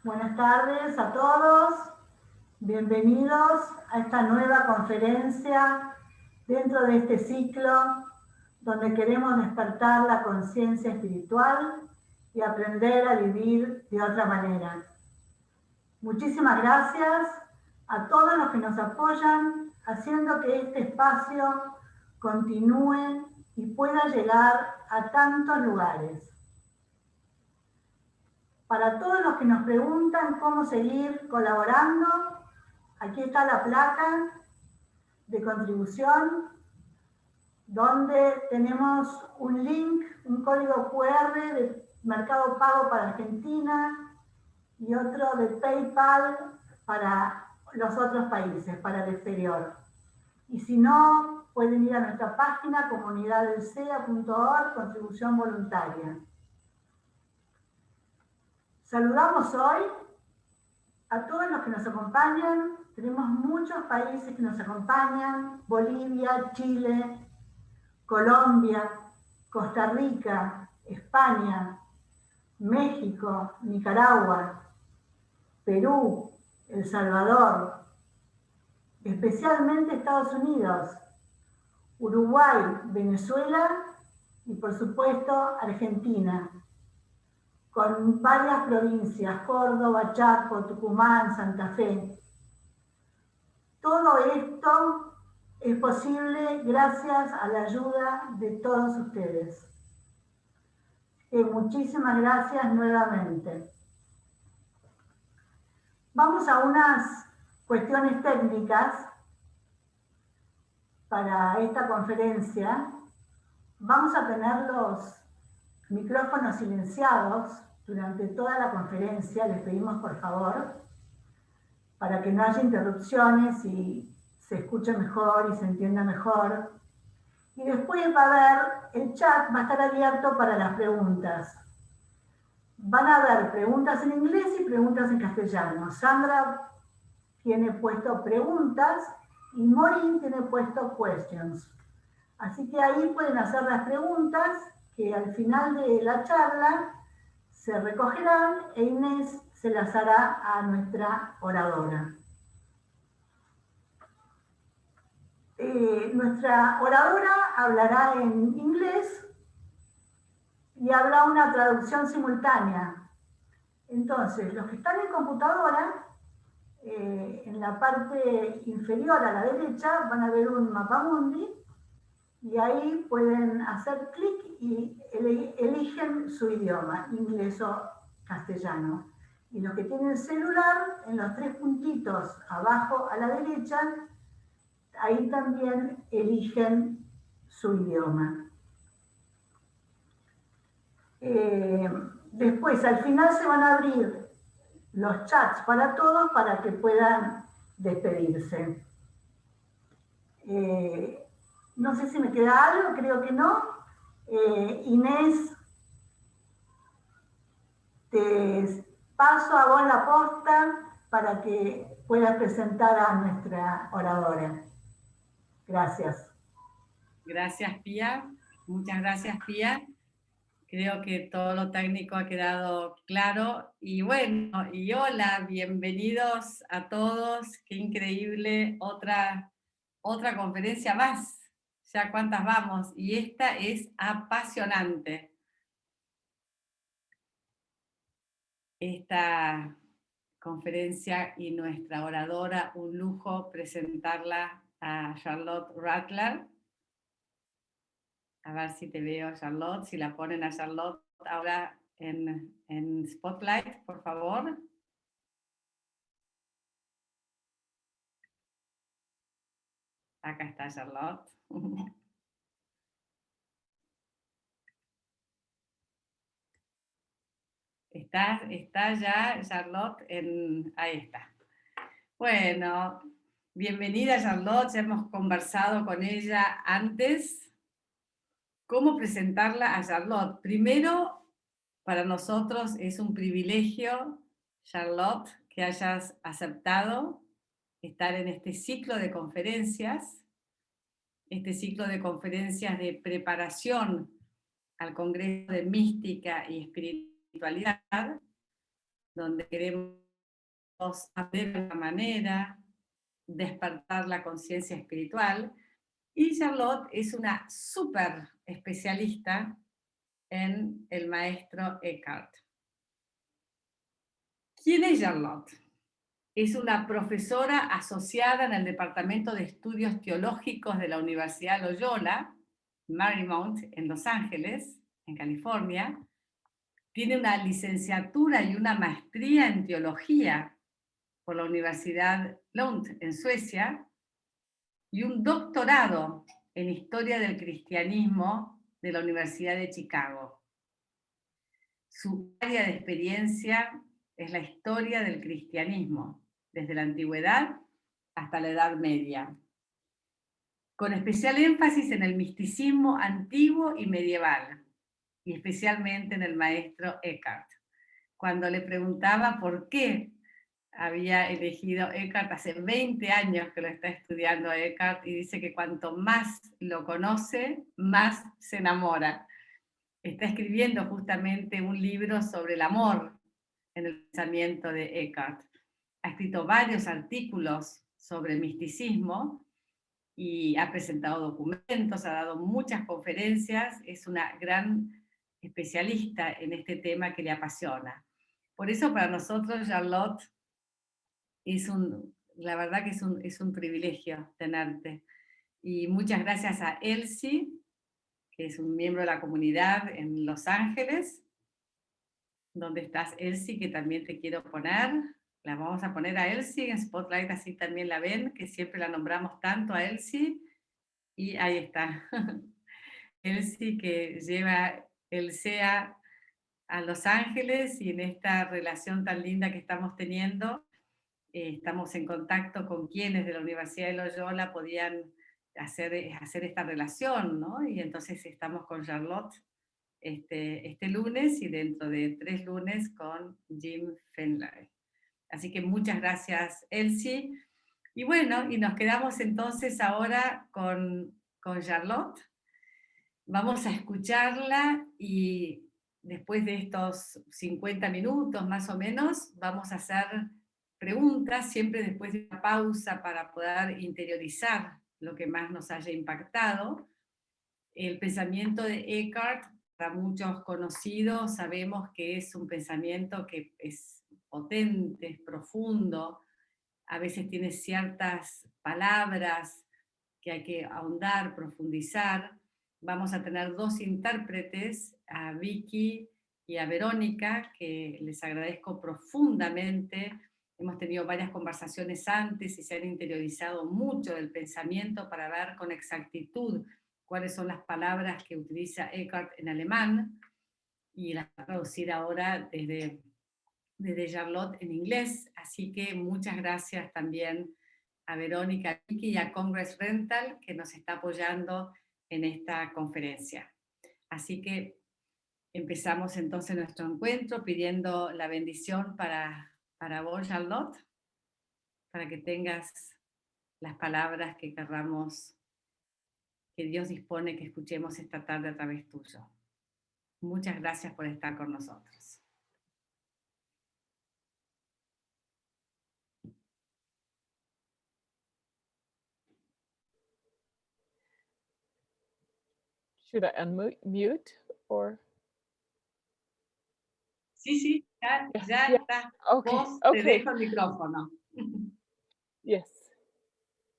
Buenas tardes a todos. Bienvenidos a esta nueva conferencia dentro de este ciclo donde queremos despertar la conciencia espiritual y aprender a vivir de otra manera. Muchísimas gracias a todos los que nos apoyan, haciendo que este espacio continúe y pueda llegar a tantos lugares. Para todos los que nos preguntan cómo seguir colaborando, aquí está la placa de contribución, donde tenemos un link, un código QR de Mercado Pago para Argentina y otro de PayPal para los otros países, para el exterior. Y si no, pueden ir a nuestra página comunidadelsea.org, contribución voluntaria. Saludamos hoy a todos los que nos acompañan. Tenemos muchos países que nos acompañan: Bolivia, Chile, Colombia, Costa Rica, España, México, Nicaragua, Perú, El Salvador, especialmente Estados Unidos, Uruguay, Venezuela y por supuesto Argentina, con varias provincias: Córdoba, Chaco, Tucumán, Santa Fe. Todo esto es posible gracias a la ayuda de todos ustedes. Muchísimas gracias nuevamente. Vamos a unas cuestiones técnicas para esta conferencia. Vamos a tener los micrófonos silenciados durante toda la conferencia, les pedimos por favor, para que no haya interrupciones y se escuche mejor y se entienda mejor. Y después va a haber, el chat va a estar abierto para las preguntas. Van a haber preguntas en inglés y preguntas en castellano. Sandra tiene puesto preguntas y Maureen tiene puesto questions. Así que ahí pueden hacer las preguntas que al final de la charla se recogerán e Inés se las hará a nuestra oradora. Nuestra oradora hablará en inglés y habrá una traducción simultánea. Entonces, los que están en computadora, en la parte inferior a la derecha van a ver un mapamundi y ahí pueden hacer clic y eligen su idioma, inglés o castellano. Y los que tienen celular, en los tres puntitos abajo a la derecha, ahí también eligen su idioma. Después, al final se van a abrir los chats para todos para que puedan despedirse. No sé si me queda algo, creo que no. Inés, te paso a vos la posta para que puedas presentar a nuestra oradora. Gracias. Gracias, Pía. Muchas gracias, Pía. Creo que todo lo técnico ha quedado claro. Y bueno, y hola, bienvenidos a todos. Qué increíble, otra conferencia más. Ya cuántas vamos. Y esta es apasionante. Esta conferencia y nuestra oradora, un lujo presentarla a Charlotte Radler. A ver si te veo, Charlotte, si la ponen a Charlotte ahora en Spotlight, por favor. Acá está Charlotte. Está ya Charlotte ahí está. Bueno, bienvenida Charlotte, ya hemos conversado con ella antes. ¿Cómo presentarla a Charlotte? Primero, para nosotros es un privilegio, Charlotte, que hayas aceptado estar en este ciclo de conferencias, de preparación al Congreso de Mística y Espiritualidad, donde queremos aprender de una manera, despertar la conciencia espiritual. Y Charlotte es una súper especialista en el maestro Eckhart. ¿Quién es Charlotte? Es una profesora asociada en el Departamento de Estudios Teológicos de la Universidad Loyola Marymount en Los Ángeles, en California. Tiene una licenciatura y una maestría en teología por la Universidad Lund en Suecia y un doctorado en historia del cristianismo de la Universidad de Chicago. Su área de experiencia es la historia del cristianismo, desde la antigüedad hasta la Edad Media, con especial énfasis en el misticismo antiguo y medieval, y especialmente en el maestro Eckhart. Cuando le preguntaba por qué había elegido Eckhart, hace 20 años que lo está estudiando Eckhart, y dice que cuanto más lo conoce, más se enamora. Está escribiendo justamente un libro sobre el amor en el pensamiento de Eckhart. Ha escrito varios artículos sobre misticismo y ha presentado documentos, ha dado muchas conferencias, es una gran especialista en este tema que le apasiona. Por eso para nosotros, Charlotte, la verdad que es un privilegio tenerte. Y muchas gracias a Elsie, que es un miembro de la comunidad en Los Ángeles. ¿Dónde estás, Elsie? Que también te quiero poner. La vamos a poner a Elsie en Spotlight, así también la ven, que siempre la nombramos tanto a Elsie. Y ahí está. Elsie, que lleva el SEA a Los Ángeles, y en esta relación tan linda que estamos teniendo, estamos en contacto con quienes de la Universidad de Loyola podían hacer esta relación, ¿no? Y entonces estamos con Charlotte este lunes, y dentro de 3 lunes con Jim Fenley. Así que muchas gracias, Elsie. Y bueno, y nos quedamos entonces ahora con Charlotte. Vamos a escucharla, y después de estos 50 minutos más o menos, vamos a hacer preguntas, siempre después de una pausa para poder interiorizar lo que más nos haya impactado. El pensamiento de Eckhart, para muchos conocidos, sabemos que es un pensamiento que es potente, es profundo, a veces tiene ciertas palabras que hay que ahondar, profundizar. Vamos a tener 2 intérpretes, a Vicky y a Verónica, que les agradezco profundamente. Hemos tenido varias conversaciones antes y se han interiorizado mucho del pensamiento para ver con exactitud cuáles son las palabras que utiliza Eckhart en alemán, y las voy a traducir ahora desde Charlotte en inglés. Así que muchas gracias también a Verónica, a Vicky y a Congress Rental, que nos está apoyando en esta conferencia. Así que empezamos entonces nuestro encuentro pidiendo la bendición para vos, Charlotte, para que tengas las palabras que querramos, que Dios dispone que escuchemos esta tarde a través tuyo. Muchas gracias por estar con nosotros. Should I unmute or? Sí, ya Yeah. está. Okay. Vos Okay. te dejo el micrófono. Yes,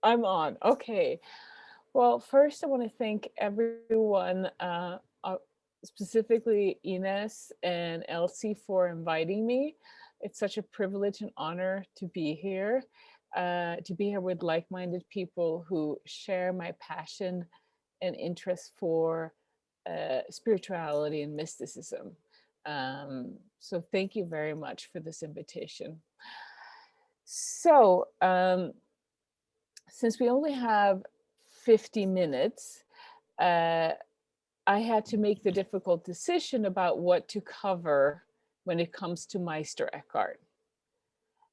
I'm on. Okay. Well, first I want to thank everyone, specifically Ines and Elsie, for inviting me. It's such a privilege and honor to be here with like-minded people who share my passion and interest for spirituality and mysticism. So thank you very much for this invitation. So since we only have 50 minutes, I had to make the difficult decision about what to cover when it comes to Maestro Eckhart.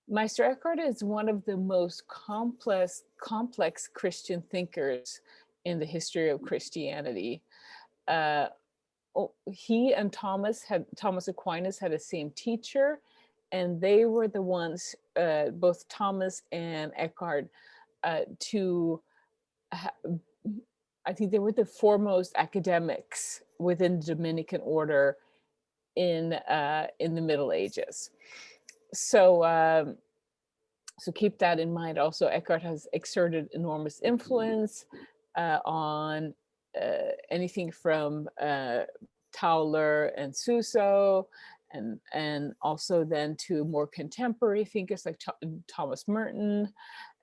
Maestro Eckhart is one of the most complex Christian thinkers in the history of Christianity. He and Thomas Aquinas had the same teacher, and they were the ones, both Thomas and Eckhart, I think they were the foremost academics within the Dominican order in the Middle Ages. So keep that in mind. Also, Eckhart has exerted enormous influence on anything from Tauler and Suso, and also then to more contemporary thinkers like Thomas Merton,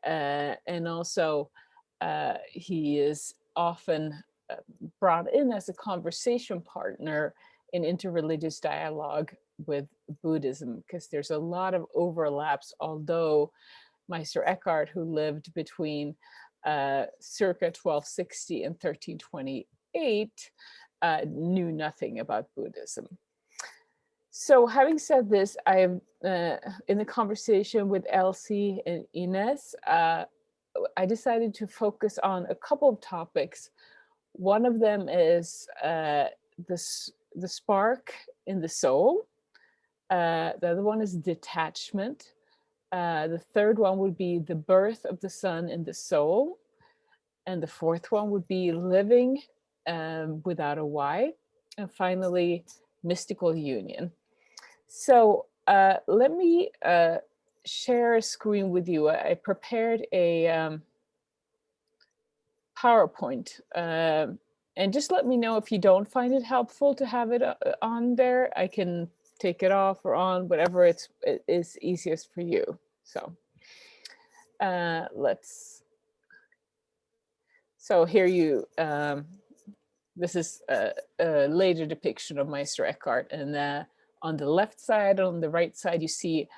and also he is often brought in as a conversation partner in interreligious dialogue with Buddhism, because there's a lot of overlaps, although Maestro Eckhart, who lived between circa 1260 and 1328, knew nothing about Buddhism. So having said this, I've in the conversation with Elsie and Ines, I decided to focus on a couple of topics. One of them is the spark in the soul. The other one is detachment. The third one would be the birth of the sun in the soul. And the fourth one would be living without a why. And finally, mystical union. So let me share a screen with you. I prepared a PowerPoint. And just let me know if you don't find it helpful to have it on there. I can take it off or on, whatever it is easiest for you. So so here you, this is a later depiction of Maestro Eckhart. And on the left side, on the right side, you see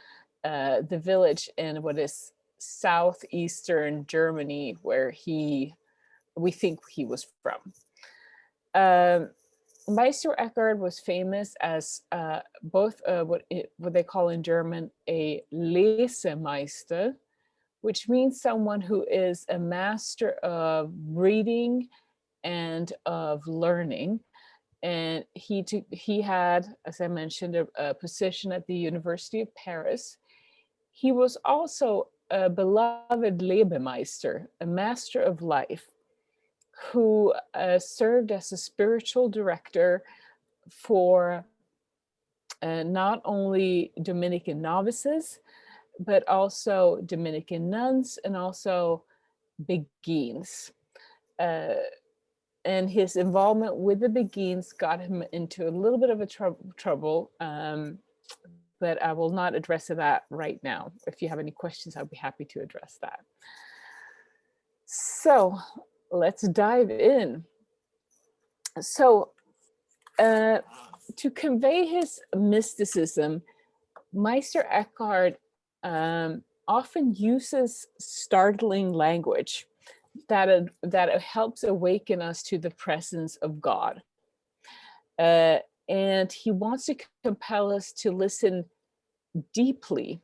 the village in what is southeastern Germany, where we think he was from. Maestro Eckhart was famous as both what they call in German a Lesemeister, which means someone who is a master of reading and of learning. And he had, as I mentioned, a position at the University of Paris. He was also a beloved Lebemeister, a master of life, who served as a spiritual director for not only Dominican novices, but also Dominican nuns and also Beguines. And his involvement with the Beguines got him into a little bit of a trouble, but I will not address that right now. If you have any questions, I'll be happy to address that. So let's dive in. So to convey his mysticism, Maestro Eckhart often uses startling language that helps awaken us to the presence of God. And he wants to compel us to listen deeply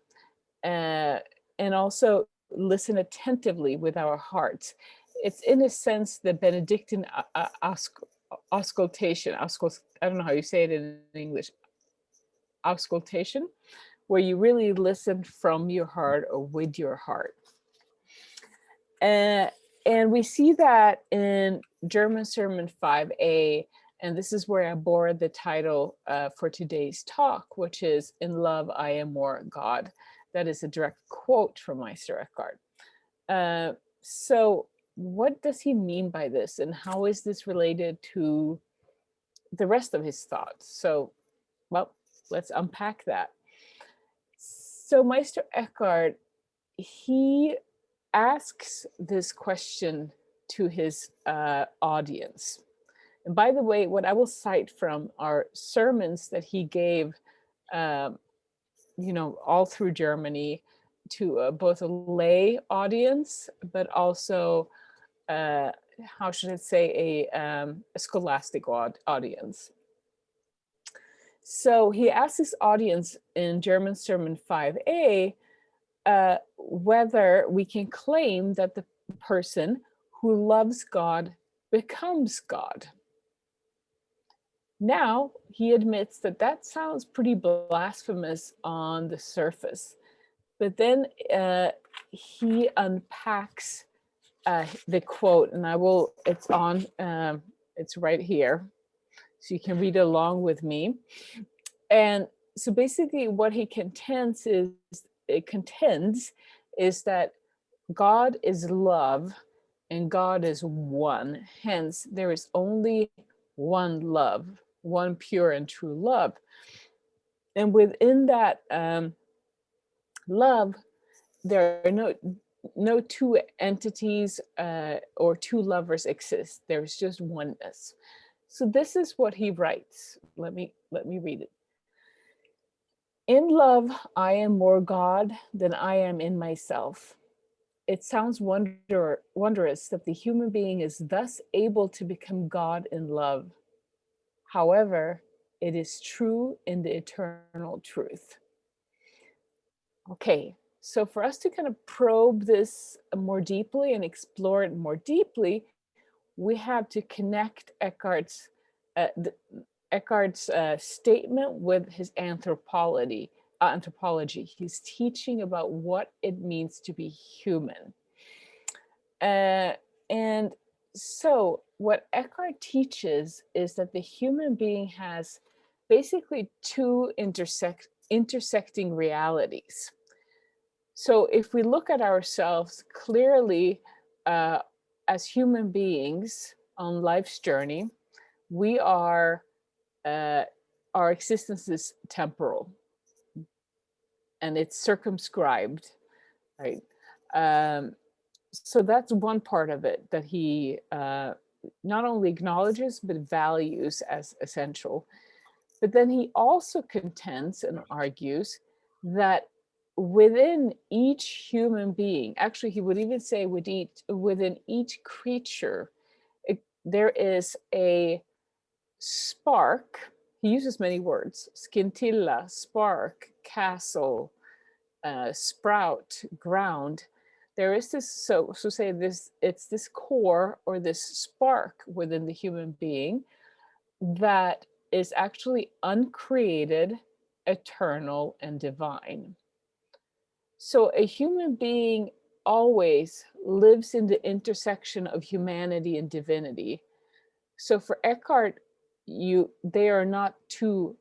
and also listen attentively with our hearts. It's in a sense the Benedictine auscultation. I don't know how you say it in English. Auscultation, where you really listen from your heart or with your heart. And we see that in German Sermon 5a, and this is where I bore the title for today's talk, which is "In Love I Am More God." That is a direct quote from Maestro Eckhart. So what does he mean by this, and how is this related to the rest of his thoughts? So, well, let's unpack that. So Maestro Eckhart, he asks this question to his audience. And by the way, what I will cite from are sermons that he gave, all through Germany to both a lay audience, but also, how should I say, a scholastic audience. So he asks his audience in German Sermon 5a whether we can claim that the person who loves God becomes God. Now, he admits that that sounds pretty blasphemous on the surface, but then he unpacks the quote, and it's right here, so you can read along with me. And so basically what he contends is that God is love and God is one. Hence, there is only one love, one pure and true love. And within that love, there are no two entities or two lovers exist. There's just oneness. So this is what he writes. Let me read it. In love, I am more God than I am in myself. It sounds wondrous that the human being is thus able to become God in love. However, it is true in the eternal truth. Okay, so for us to kind of probe this more deeply and explore it more deeply, we have to connect Eckhart's statement with his anthropology. He's teaching about what it means to be human. And so what Eckhart teaches is that the human being has basically two intersecting realities. So if we look at ourselves clearly as human beings on life's journey, we are, our existence is temporal and it's circumscribed, right? So that's one part of it that he not only acknowledges, but values as essential. But then he also contends and argues that within each human being, actually he would even say within each creature, there is a spark. He uses many words: scintilla, spark, castle, sprout, ground. There is this, so say this, it's this core or this spark within the human being that is actually uncreated, eternal, and divine. So a human being always lives in the intersection of humanity and divinity. So for Eckhart, they are not two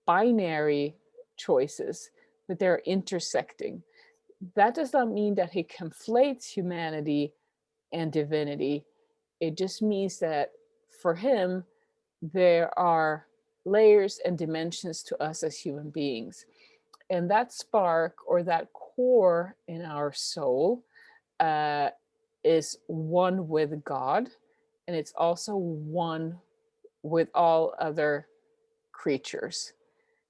binary choices, but they're intersecting. That does not mean that he conflates humanity and divinity. It just means that for him, there are layers and dimensions to us as human beings. And that spark or that core in our soul is one with God, and it's also one with all other creatures.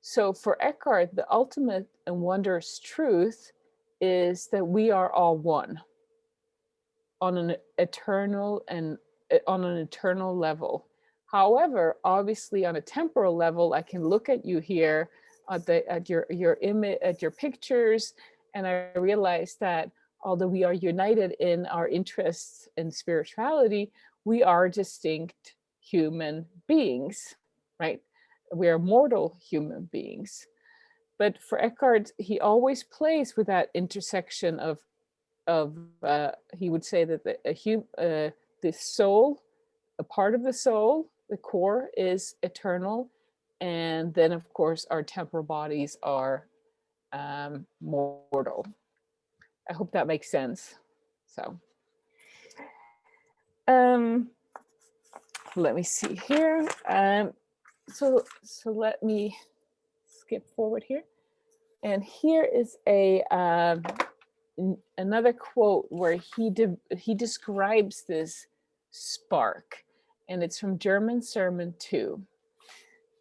So for Eckhart, the ultimate and wondrous truth is that we are all one on an eternal level. However, obviously on a temporal level, I can look at you here at your image, at your pictures, and I realize that although we are united in our interests in spirituality, we are distinct human beings, right? We are mortal human beings. But for Eckhart, he always plays with that intersection of he would say that the soul, a part of the soul, the core, is eternal, and then of course our temporal bodies are mortal. I hope that makes sense. So let me see here. So let me skip forward here, and here is another quote where he describes this spark, and it's from German Sermon 2.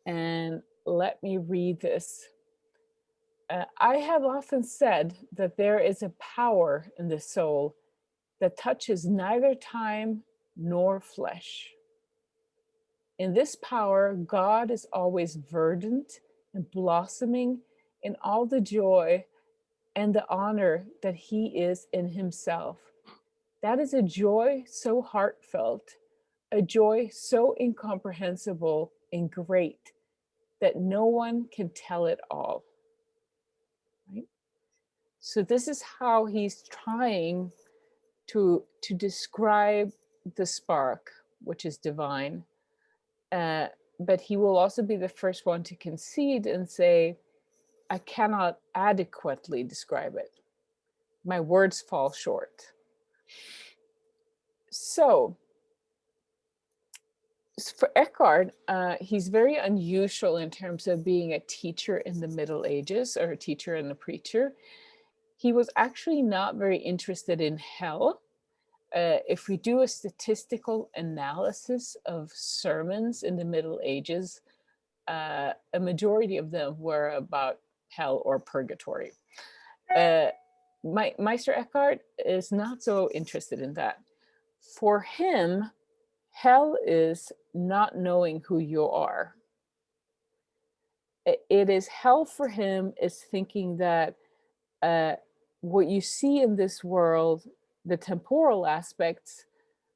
And let me read this. I have often said that there is a power in the soul that touches neither time nor flesh. In this power, God is always verdant and blossoming in all the joy and the honor that he is in himself. That is a joy so heartfelt, a joy so incomprehensible and great that no one can tell it all. Right? So this is how he's trying to describe the spark, which is divine. But he will also be the first one to concede and say, I cannot adequately describe it. My words fall short. So for Eckhart, he's very unusual in terms of being a teacher in the Middle Ages, or a teacher and a preacher. He was actually not very interested in hell. If we do a statistical analysis of sermons in the Middle Ages, a majority of them were about hell or purgatory. Maestro Eckhart is not so interested in that. For him, hell is not knowing who you are. It is hell for him is thinking that what you see in this world, the temporal aspects,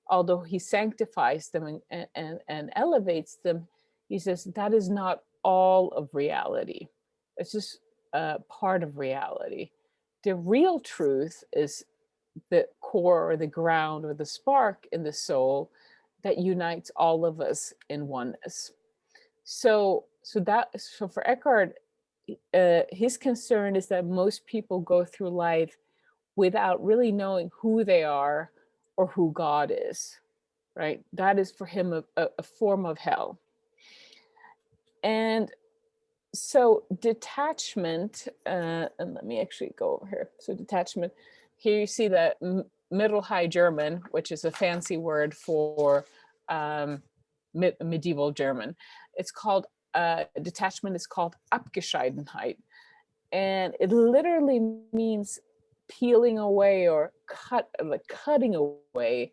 although he sanctifies them and elevates them, he says that is not all of reality. It's just part of reality. The real truth is the core or the ground or the spark in the soul that unites all of us in oneness. So for Eckhart, his concern is that most people go through life without really knowing who they are or who God is, right? That is for him a form of hell. And so detachment, and let me actually go over here. So detachment, here you see the Middle High German, which is a fancy word for medieval German. It's called, detachment is called Abgescheidenheit. And it literally means peeling away or cutting away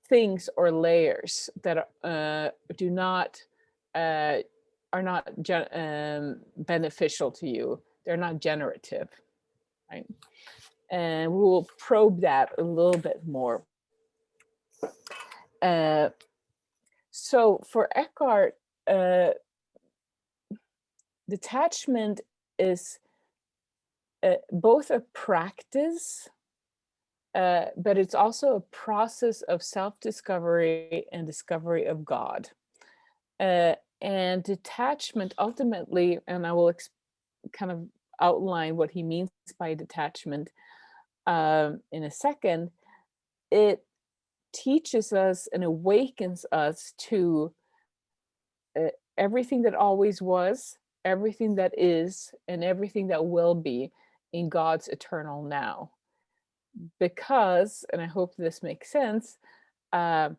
things or layers that are not beneficial to you. They're not generative, right? And we will probe that a little bit more. So for Eckhart, detachment is both a practice, but it's also a process of self-discovery and discovery of God. And detachment ultimately, and I will kind of outline what he means by detachment in a second, it teaches us and awakens us to everything that always was, everything that is, and everything that will be in God's eternal now. Because, and I hope this makes sense, the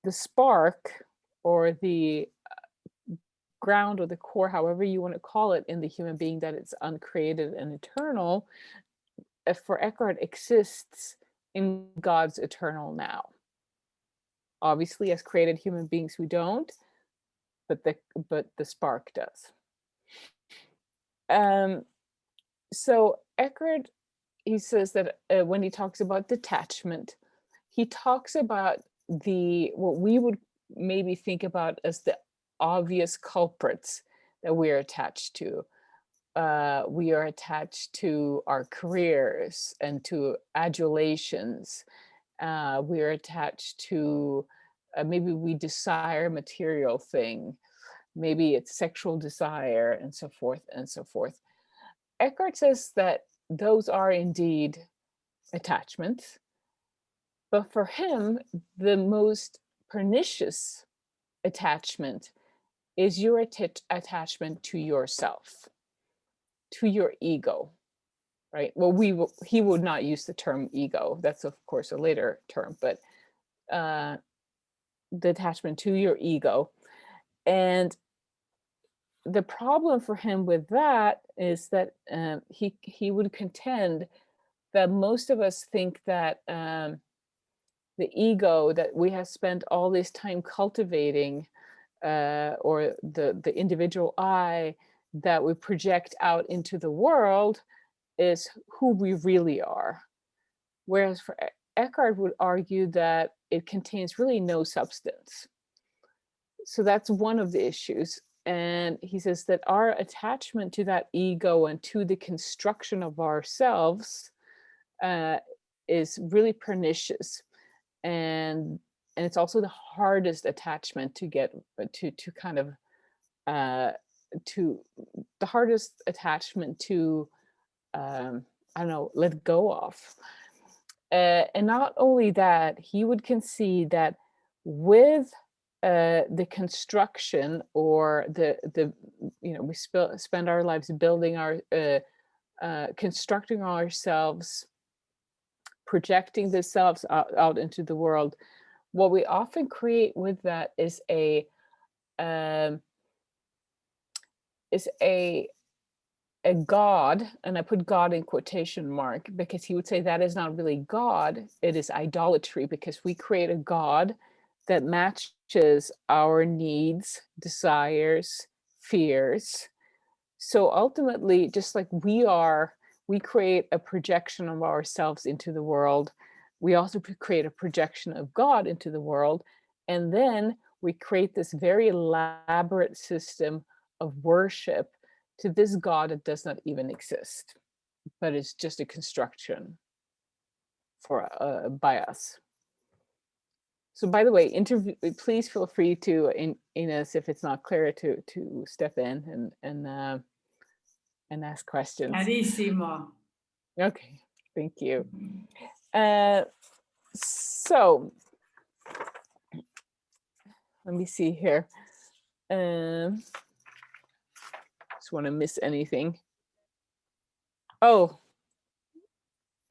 spark or the ground or the core, however you want to call it, in the human being, that it's uncreated and eternal, for Eckhart exists in God's eternal now. Obviously, as created human beings, we don't, but the spark does. So Eckhart, he says that when he talks about detachment, he talks about what we would maybe think about as the obvious culprits that we're attached to. We are attached to our careers and to adulations. We are attached to, maybe we desire a material thing. Maybe it's sexual desire, and so forth and so forth. Eckhart says that those are indeed attachments, but for him, the most pernicious attachment is your attachment to yourself, to your ego, right? Well, he would not use the term ego. That's of course a later term, but the attachment to your ego. And the problem for him with that is that he would contend that most of us think that the ego that we have spent all this time cultivating, or the individual I that we project out into the world, is who we really are. Whereas for Eckhart would argue that it contains really no substance. So that's one of the issues. And he says that our attachment to that ego and to the construction of ourselves is really pernicious. And it's also the hardest attachment to get to kind of to the hardest attachment to I don't know, let go of. And not only that, he would concede that with the construction, or the we spend our lives building our constructing ourselves, projecting the selves out into the world. What we often create with that is a God, and I put God in quotation mark because he would say that is not really God, it is idolatry, because we create a God that matches our needs, desires, fears. So ultimately, just like we create a projection of ourselves into the world, we also create a projection of God into the world. And then we create this very elaborate system of worship to this God that does not even exist, but it's just a construction by us. So by the way, please feel free to, Ines, if it's not clear, to step in and ask questions. Clarísimo. Okay, thank you. So let me see here. Just want to miss anything. Oh,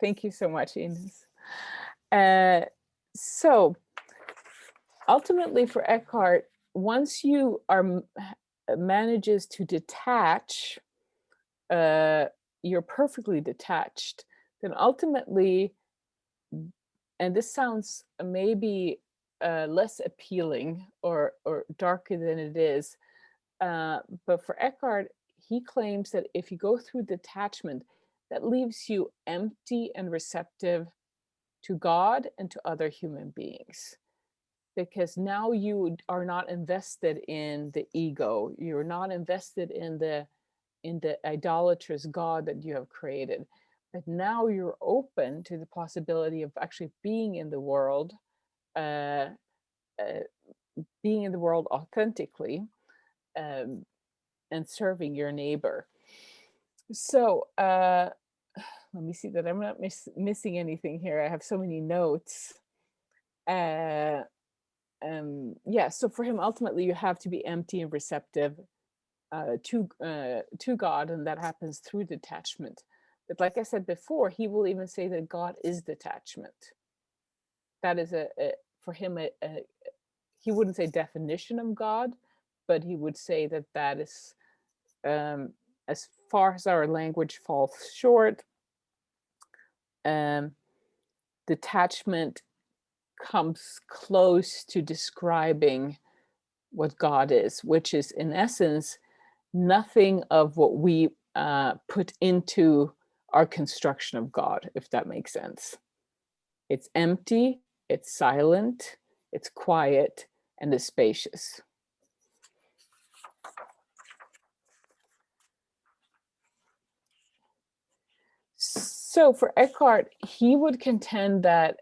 thank you so much, Ines. So ultimately for Eckhart, once you manages to detach, you're perfectly detached, then ultimately, and this sounds maybe less appealing or darker than it is, but for Eckhart, he claims that if you go through detachment, that leaves you empty and receptive to God and to other human beings. Because now you are not invested in the ego, you're not invested in the idolatrous God that you have created, but now you're open to the possibility of actually being in the world, authentically, and serving your neighbor. So let me see that I'm not missing anything here. I have so many notes. Yeah, so for him, ultimately, you have to be empty and receptive to God, and that happens through detachment. But like I said before, he will even say that God is detachment. That is for him he wouldn't say definition of God, but he would say that is, as far as our language falls short, detachment comes close to describing what God is, which is in essence nothing of what we put into our construction of God, if that makes sense. It's empty, it's silent, it's quiet, and it's spacious. So for Eckhart, he would contend that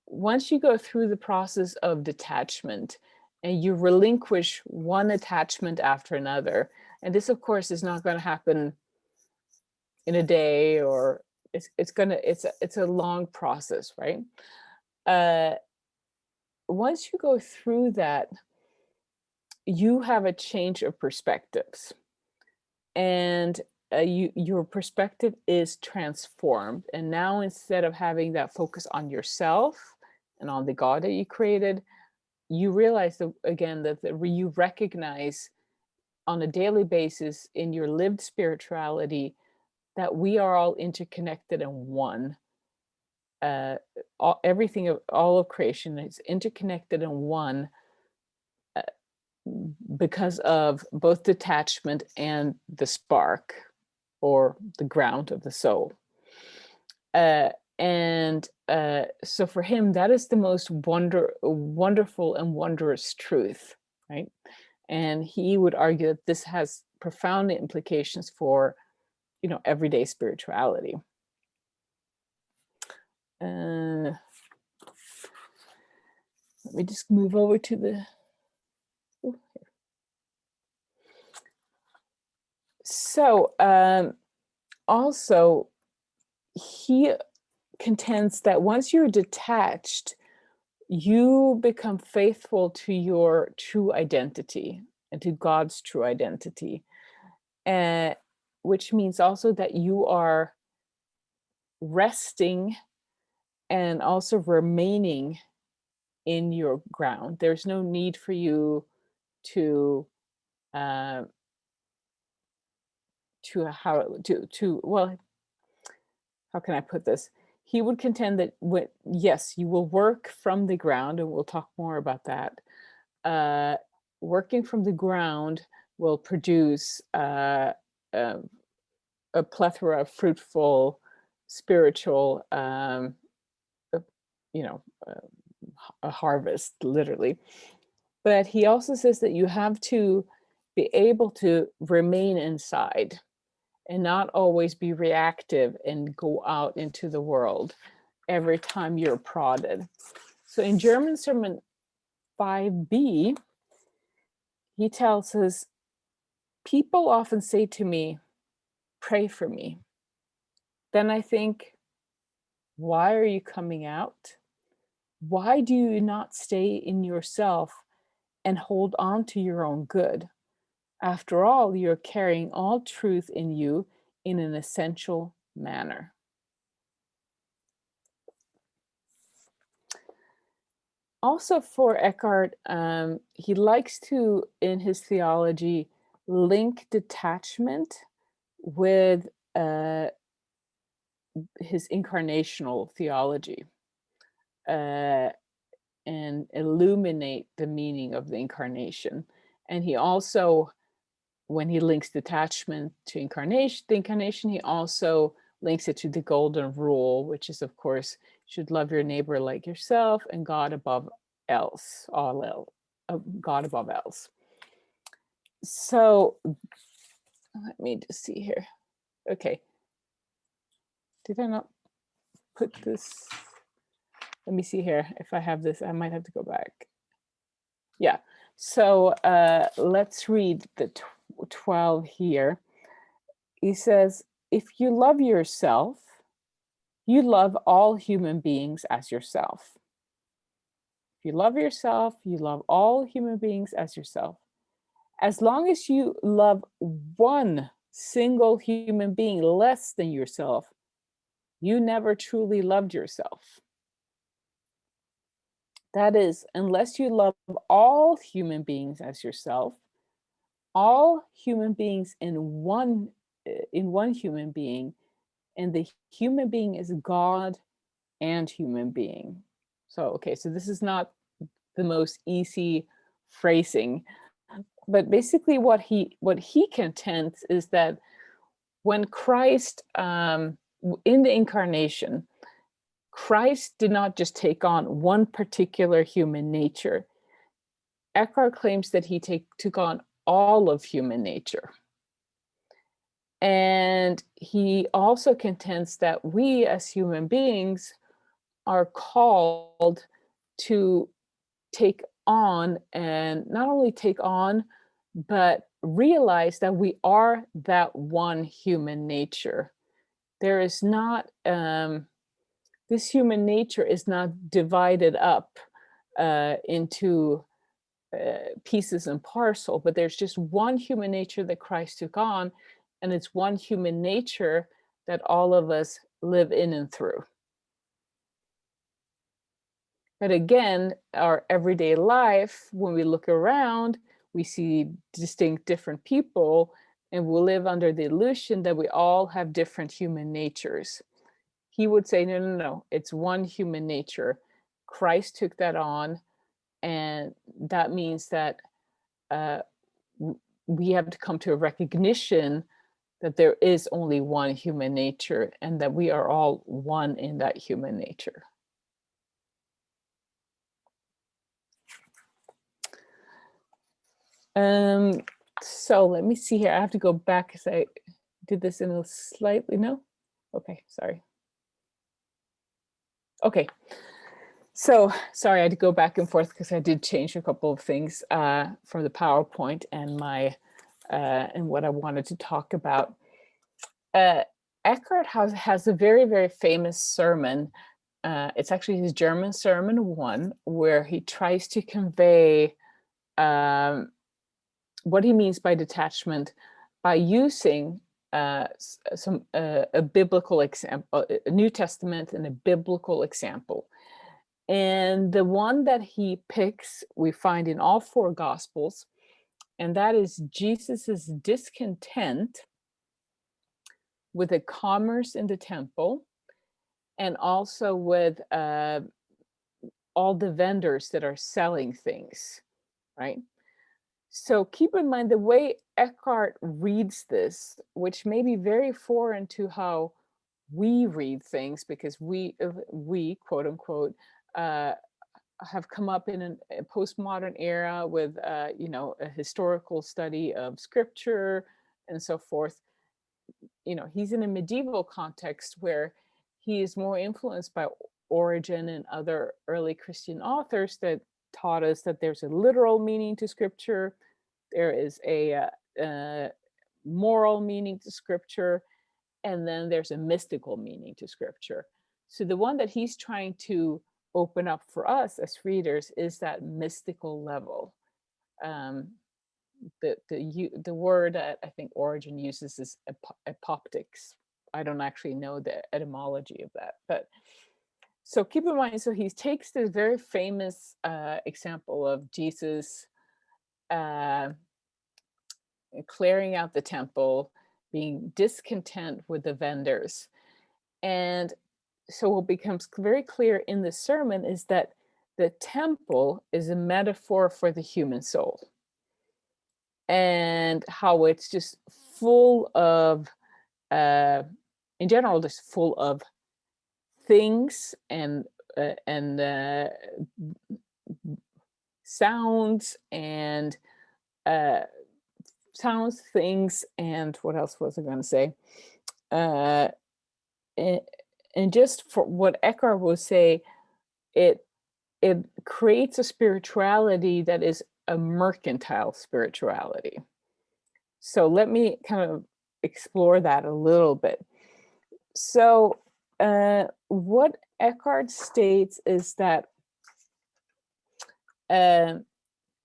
once you go through the process of detachment and you relinquish one attachment after another, and this of course is not going to happen in a day, or it's a long process, right? Once you go through that, you have a change of perspectives, and your perspective is transformed. And now, instead of having that focus on yourself and on the God that you created, you realize that again, that you recognize on a daily basis in your lived spirituality that we are all interconnected and one. Everything of all of creation is interconnected and one because of both detachment and the spark or the ground of the soul. And so for him, that is the most wonderful and wondrous truth, right? And he would argue that this has profound implications for, you know, everyday spirituality. Let me just move over to the. So also, he contends that once you're detached, you become faithful to your true identity and to God's true identity, which means also that you are resting and also remaining in your ground. There's no need for you to well, how can I put this? He would contend that yes, you will work from the ground, and we'll talk more about that. Working from the ground will produce a plethora of fruitful spiritual, a harvest, literally. But he also says that you have to be able to remain inside and not always be reactive and go out into the world every time you're prodded. So in German Sermon 5b, he tells us, people often say to me, pray for me. Then I think, why are you coming out? Why do you not stay in yourself and hold on to your own good? After all, you're carrying all truth in you in an essential manner. Also for Eckhart, he likes to, in his theology, link detachment with his incarnational theology and illuminate the meaning of the incarnation. And he also, when he links detachment to the incarnation, he also links it to the golden rule, which is, of course, you should love your neighbor like yourself and God above else, God above else. So let me just see here. Okay. Did I not put this? Let me see here. If I have this, I might have to go back. Yeah. So let's read the 12 here. He says, if you love yourself, you love all human beings as yourself. If you love yourself, you love all human beings as yourself. As long as you love one single human being less than yourself, you never truly loved yourself. That is, unless you love all human beings as yourself, all human beings in one human being, and the human being is God and human being. So, okay, so this is not the most easy phrasing, but basically what he contends is that when Christ, in the incarnation, Christ did not just take on one particular human nature. Eckhart claims that he took on all of human nature. And he also contends that we as human beings are called to take on, and not only take on, but realize that we are that one human nature. There is not, this human nature is not divided up into pieces and parcel, but there's just one human nature that Christ took on, and it's one human nature that all of us live in and through. But again, our everyday life, when we look around, we see distinct different people, and we live under the illusion that we all have different human natures. He would say, no, it's one human nature. Christ took that on, and that means that we have to come to a recognition that there is only one human nature and that we are all one in that human nature. So let me see here. I have to go back because I did this in a slightly, no? Okay, sorry. Okay, so sorry, I had to go back and forth because I did change a couple of things from the PowerPoint and my and what I wanted to talk about. Eckhart has a very, very famous sermon. It's actually his German sermon 1, where he tries to convey what he means by detachment by using a biblical example, a New Testament and a biblical example. And the one that he picks, we find in all 4 Gospels, and that is Jesus's discontent with the commerce in the temple, and also with all the vendors that are selling things, right? So keep in mind the way Eckhart reads this, which may be very foreign to how we read things, because we quote unquote have come up in a postmodern era with you know, a historical study of scripture and so forth. You know, he's in a medieval context where he is more influenced by Origen and other early Christian authors that taught us that there's a literal meaning to scripture, there is a moral meaning to scripture, and then there's a mystical meaning to scripture. So the one that he's trying to open up for us as readers is that mystical level. The word that I think Origen uses is apoptics. I don't actually know the etymology of that, but so keep in mind, so he takes this very famous example of Jesus clearing out the temple, being discontent with the vendors. And so what becomes very clear in the sermon is that the temple is a metaphor for the human soul, and how it's just full of, in general, just full of things and sounds and things, and what else was I going to say? And just for what Eckhart will say, it creates a spirituality that is a mercantile spirituality. So let me kind of explore that a little bit. So what Eckhart states is that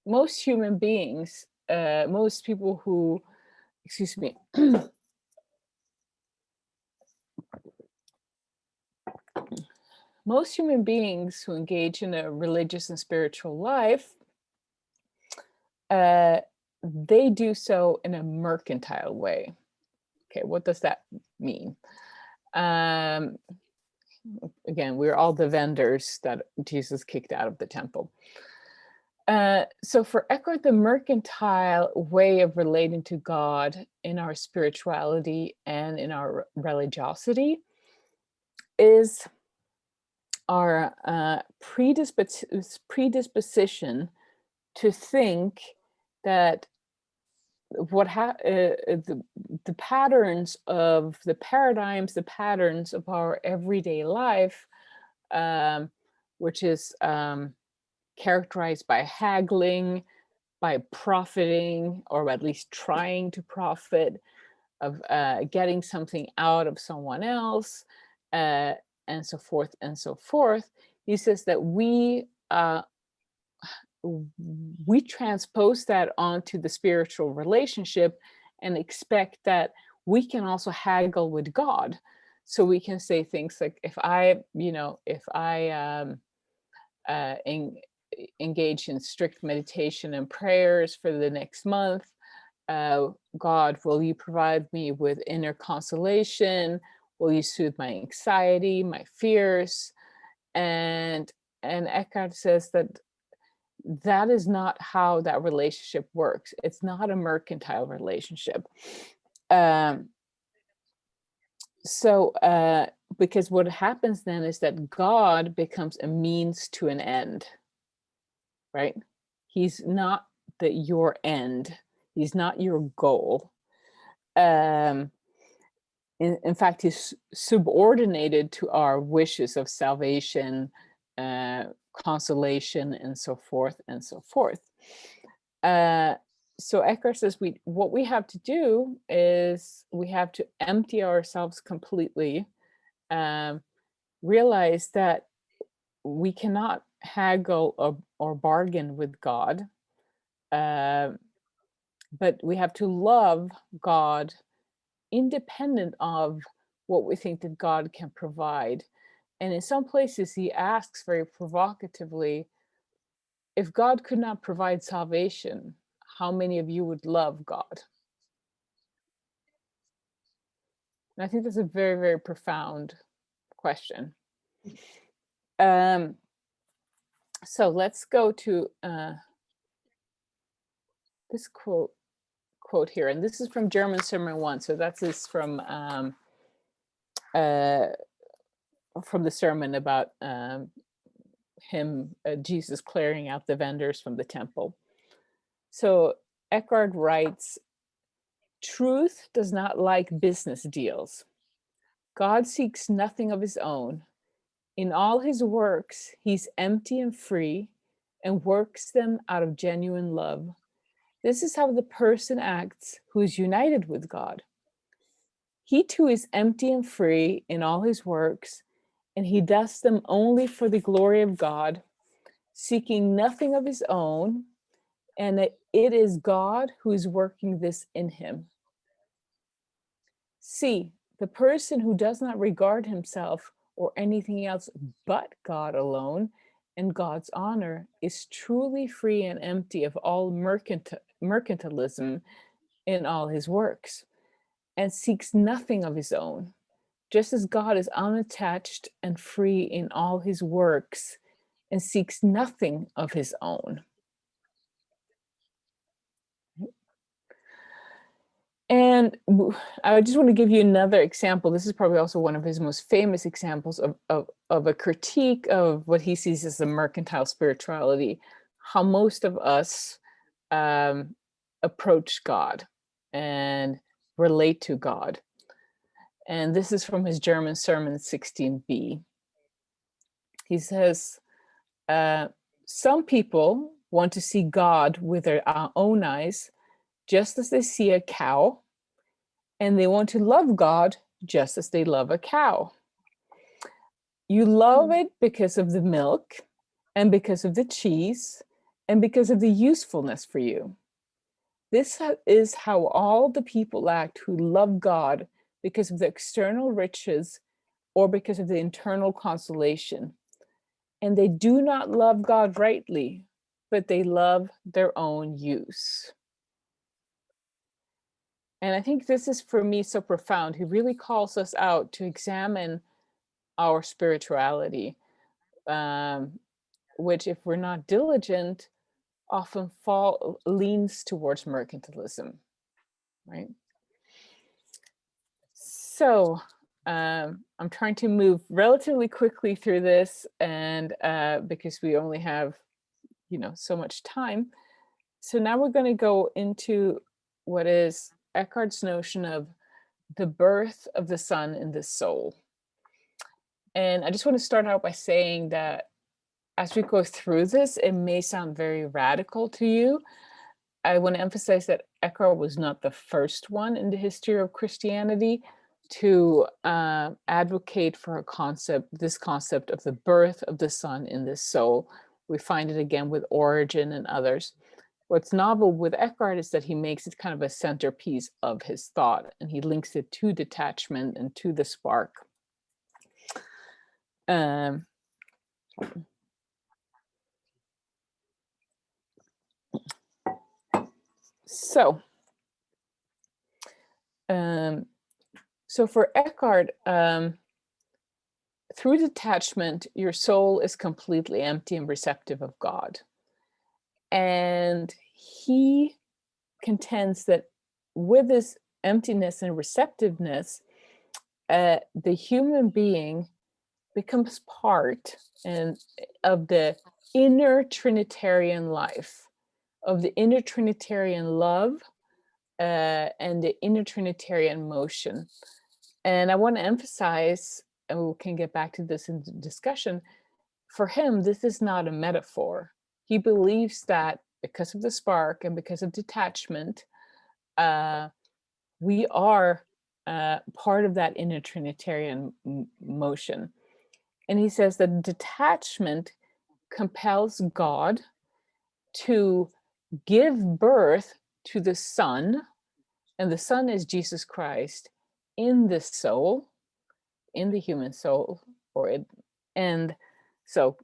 most human beings, most people who, excuse me, most human beings who engage in a religious and spiritual life, they do so in a mercantile way. Okay, what does that mean? Again, we're all the vendors that Jesus kicked out of the temple. So for Eckhart, the mercantile way of relating to God in our spirituality and in our religiosity is our predisposition to think that the patterns of the paradigms, the patterns of our everyday life, which is characterized by haggling, by profiting, or at least trying to profit, of getting something out of someone else, and so forth and so forth. He says that we transpose that onto the spiritual relationship and expect that we can also haggle with God. So we can say things like, if I engage in strict meditation and prayers for the next month, God, will you provide me with inner consolation? Will you soothe my anxiety, my fears? And Eckhart says that is not how that relationship works. It's not a mercantile relationship. So, because what happens then is that God becomes a means to an end, right? He's not your end. He's not your goal. In fact, he's subordinated to our wishes of salvation, consolation, and so forth and so forth. So Eckhart says what we have to do is we have to empty ourselves completely, realize that we cannot haggle or bargain with God, but we have to love God independent of what we think that God can provide. And in some places he asks very provocatively, if God could not provide salvation, how many of you would love God? And I think that's a very, very profound question. So let's go to this quote here, and this is from German Sermon 1. So that's from the sermon about Jesus clearing out the vendors from the temple. So Eckhart writes, "Truth does not like business deals. God seeks nothing of his own. In all his works, he's empty and free and works them out of genuine love. This is how the person acts who is united with God. He too is empty and free in all his works, and he does them only for the glory of God, seeking nothing of his own, and that it is God who is working this in him. See, the person who does not regard himself or anything else but God alone and God's honor is truly free and empty of all mercantilism in all his works, and seeks nothing of his own, just as God is unattached and free in all his works and seeks nothing of his own." And I just want to give you another example. This is probably also one of his most famous examples of a critique of what he sees as the mercantile spirituality, how most of us approach God and relate to God. And this is from his German sermon 16b. He says, some people want to see God with their own eyes, just as they see a cow, and they want to love God just as they love a cow. You love it because of the milk, and because of the cheese, and because of the usefulness for you. This is how all the people act who love God because of the external riches or because of the internal consolation. And they do not love God rightly, but they love their own use. And I think this is, for me, so profound. He really calls us out to examine our spirituality, which, if we're not diligent, often leans towards mercantilism, right? So I'm trying to move relatively quickly through this, and because we only have, so much time. So now we're going to go into what is Eckhart's notion of the birth of the Son in the soul. And I just want to start out by saying that as we go through this, it may sound very radical to you. I want to emphasize that Eckhart was not the first one in the history of Christianity to advocate for this concept of the birth of the Son in the soul. We find it again with Origen and others. What's novel with Eckhart is that he makes it kind of a centerpiece of his thought, and he links it to detachment and to the spark. So for Eckhart, through detachment, your soul is completely empty and receptive of God. And he contends that with this emptiness and receptiveness, the human being becomes part of the inner Trinitarian life, of the inner Trinitarian love, and the inner Trinitarian motion. And I want to emphasize, and we can get back to this in the discussion, for him, this is not a metaphor. He believes that because of the spark and because of detachment, we are part of that inner Trinitarian motion. And he says that detachment compels God to give birth to the Son, and the Son is Jesus Christ, in the soul, in the human soul, and so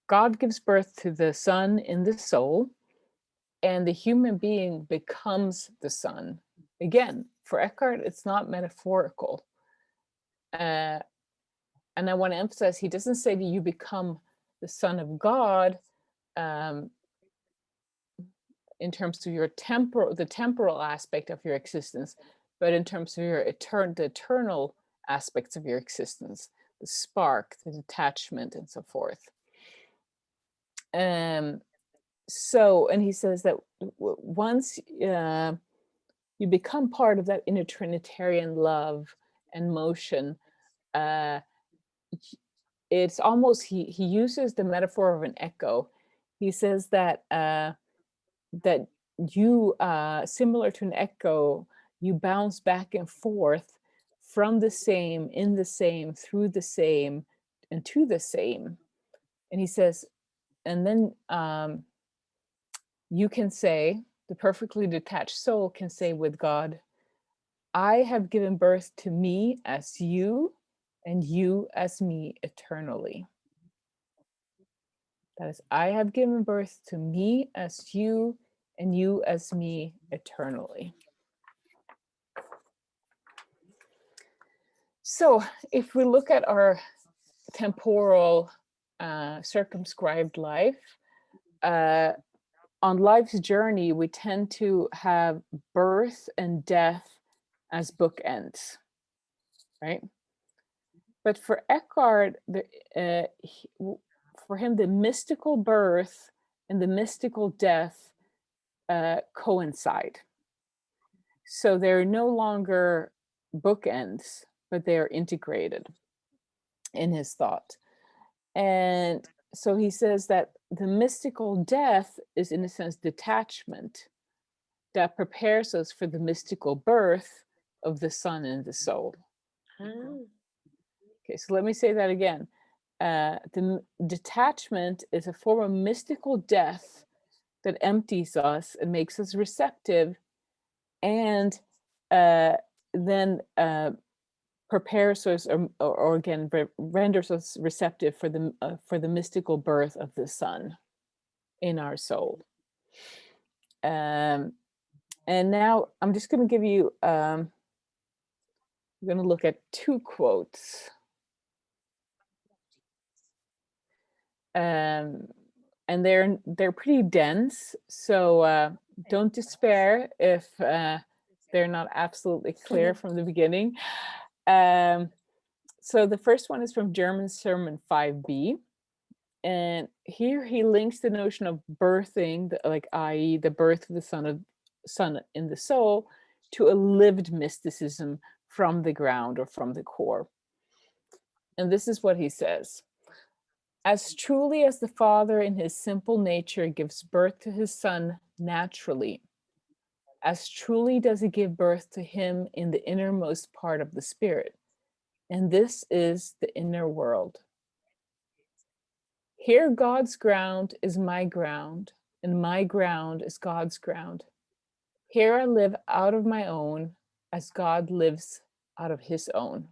God gives birth to the Son in the soul, and the human being becomes the Son. Again, for Eckhart, it's not metaphorical. And I want to emphasize, he doesn't say that you become the Son of God in terms of your the temporal aspect of your existence, but in terms of your the eternal aspects of your existence, the spark, the detachment, and so forth. So, and he says that once you become part of that inner Trinitarian love and motion, it's almost, he uses the metaphor of an echo. He says that that you, similar to an echo, you bounce back and forth from the same, in the same, through the same, and to the same. And he says, and then you can say, the perfectly detached soul can say with God, I have given birth to me as you, and you as me eternally. That is, I have given birth to me as you, and you as me eternally. So if we look at our temporal circumscribed life, on life's journey, we tend to have birth and death as bookends, right? But for Eckhart, for him, the mystical birth and the mystical death coincide. So they're no longer bookends, but they are integrated in his thought. And so he says that the mystical death is, in a sense, detachment that prepares us for the mystical birth of the Son and the soul. Okay, so let me say that again. The detachment is a form of mystical death that empties us and makes us receptive, and then prepares us, or again renders us receptive for the mystical birth of the Son in our soul. And now I'm just going to give you. I'm going to look at two quotes. And they're pretty dense, so don't despair if they're not absolutely clear from the beginning. So the first one is from German Sermon 5b, and here he links the notion of birthing, i.e. the birth of the Son in the soul, to a lived mysticism from the ground or from the core. And this is what he says. As truly as the Father in his simple nature gives birth to his Son naturally, as truly does he give birth to him in the innermost part of the Spirit. And this is the inner world. Here God's ground is my ground, and my ground is God's ground. Here I live out of my own, as God lives out of his own.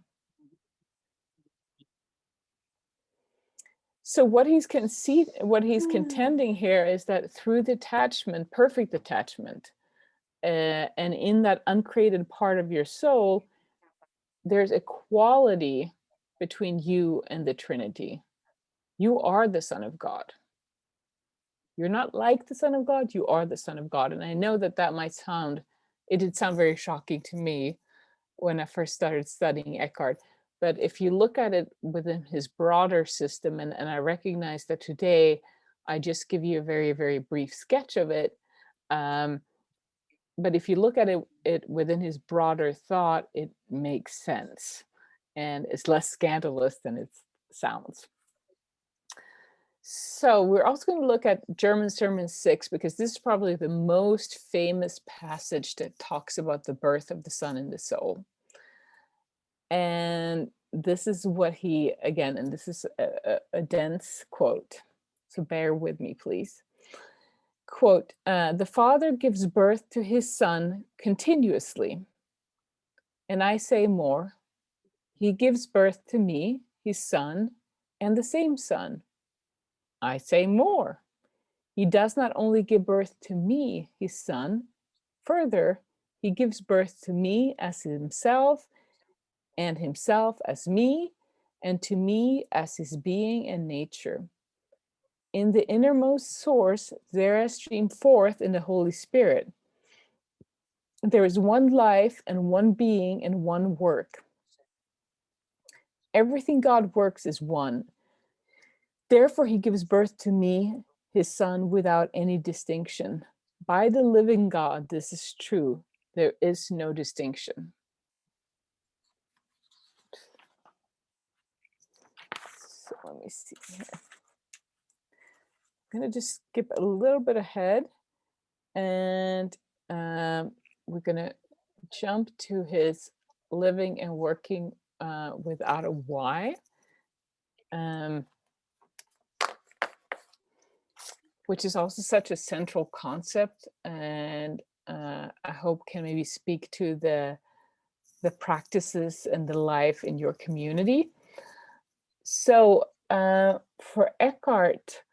So what he's contending here is that through detachment, perfect detachment, and in that uncreated part of your soul, there's equality between you and the Trinity. You are the Son of God. You're not like the Son of God, you are the Son of God. And I know that might sound, it did sound very shocking to me, when I first started studying Eckhart. But if you look at it within his broader system, and I recognize that today I just give you a very, very brief sketch of it. But if you look at it within his broader thought, it makes sense. And it's less scandalous than it sounds. So we're also going to look at German Sermon 6, because this is probably the most famous passage that talks about the birth of the Son in the soul. And this is what he, again, and this is a dense quote, so bear with me, please. Quote, the Father gives birth to his Son continuously. And I say more, he gives birth to me, his Son, and the same Son. I say more, he does not only give birth to me, his Son, further, he gives birth to me as himself, and himself as me, and to me as his being and nature. In the innermost source, there stream forth in the Holy Spirit. There is one life and one being and one work. Everything God works is one. Therefore, he gives birth to me, his Son, without any distinction. By the living God, this is true. There is no distinction. So let me see here. I'm going to just skip a little bit ahead, and we're going to jump to his living and working without a Y, which is also such a central concept, and I hope can maybe speak to the practices and the life in your community. So for Eckhart,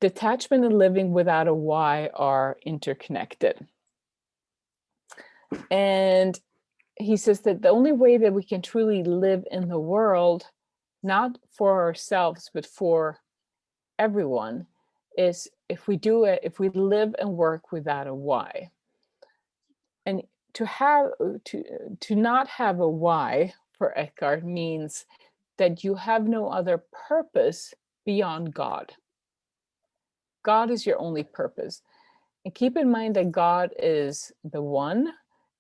detachment and living without a Y are interconnected. And he says that the only way that we can truly live in the world, not for ourselves, but for everyone, is if we do it, if we live and work without a Y. And to not have a Y for Eckhart means that you have no other purpose beyond God. God is your only purpose. And keep in mind that God is the one,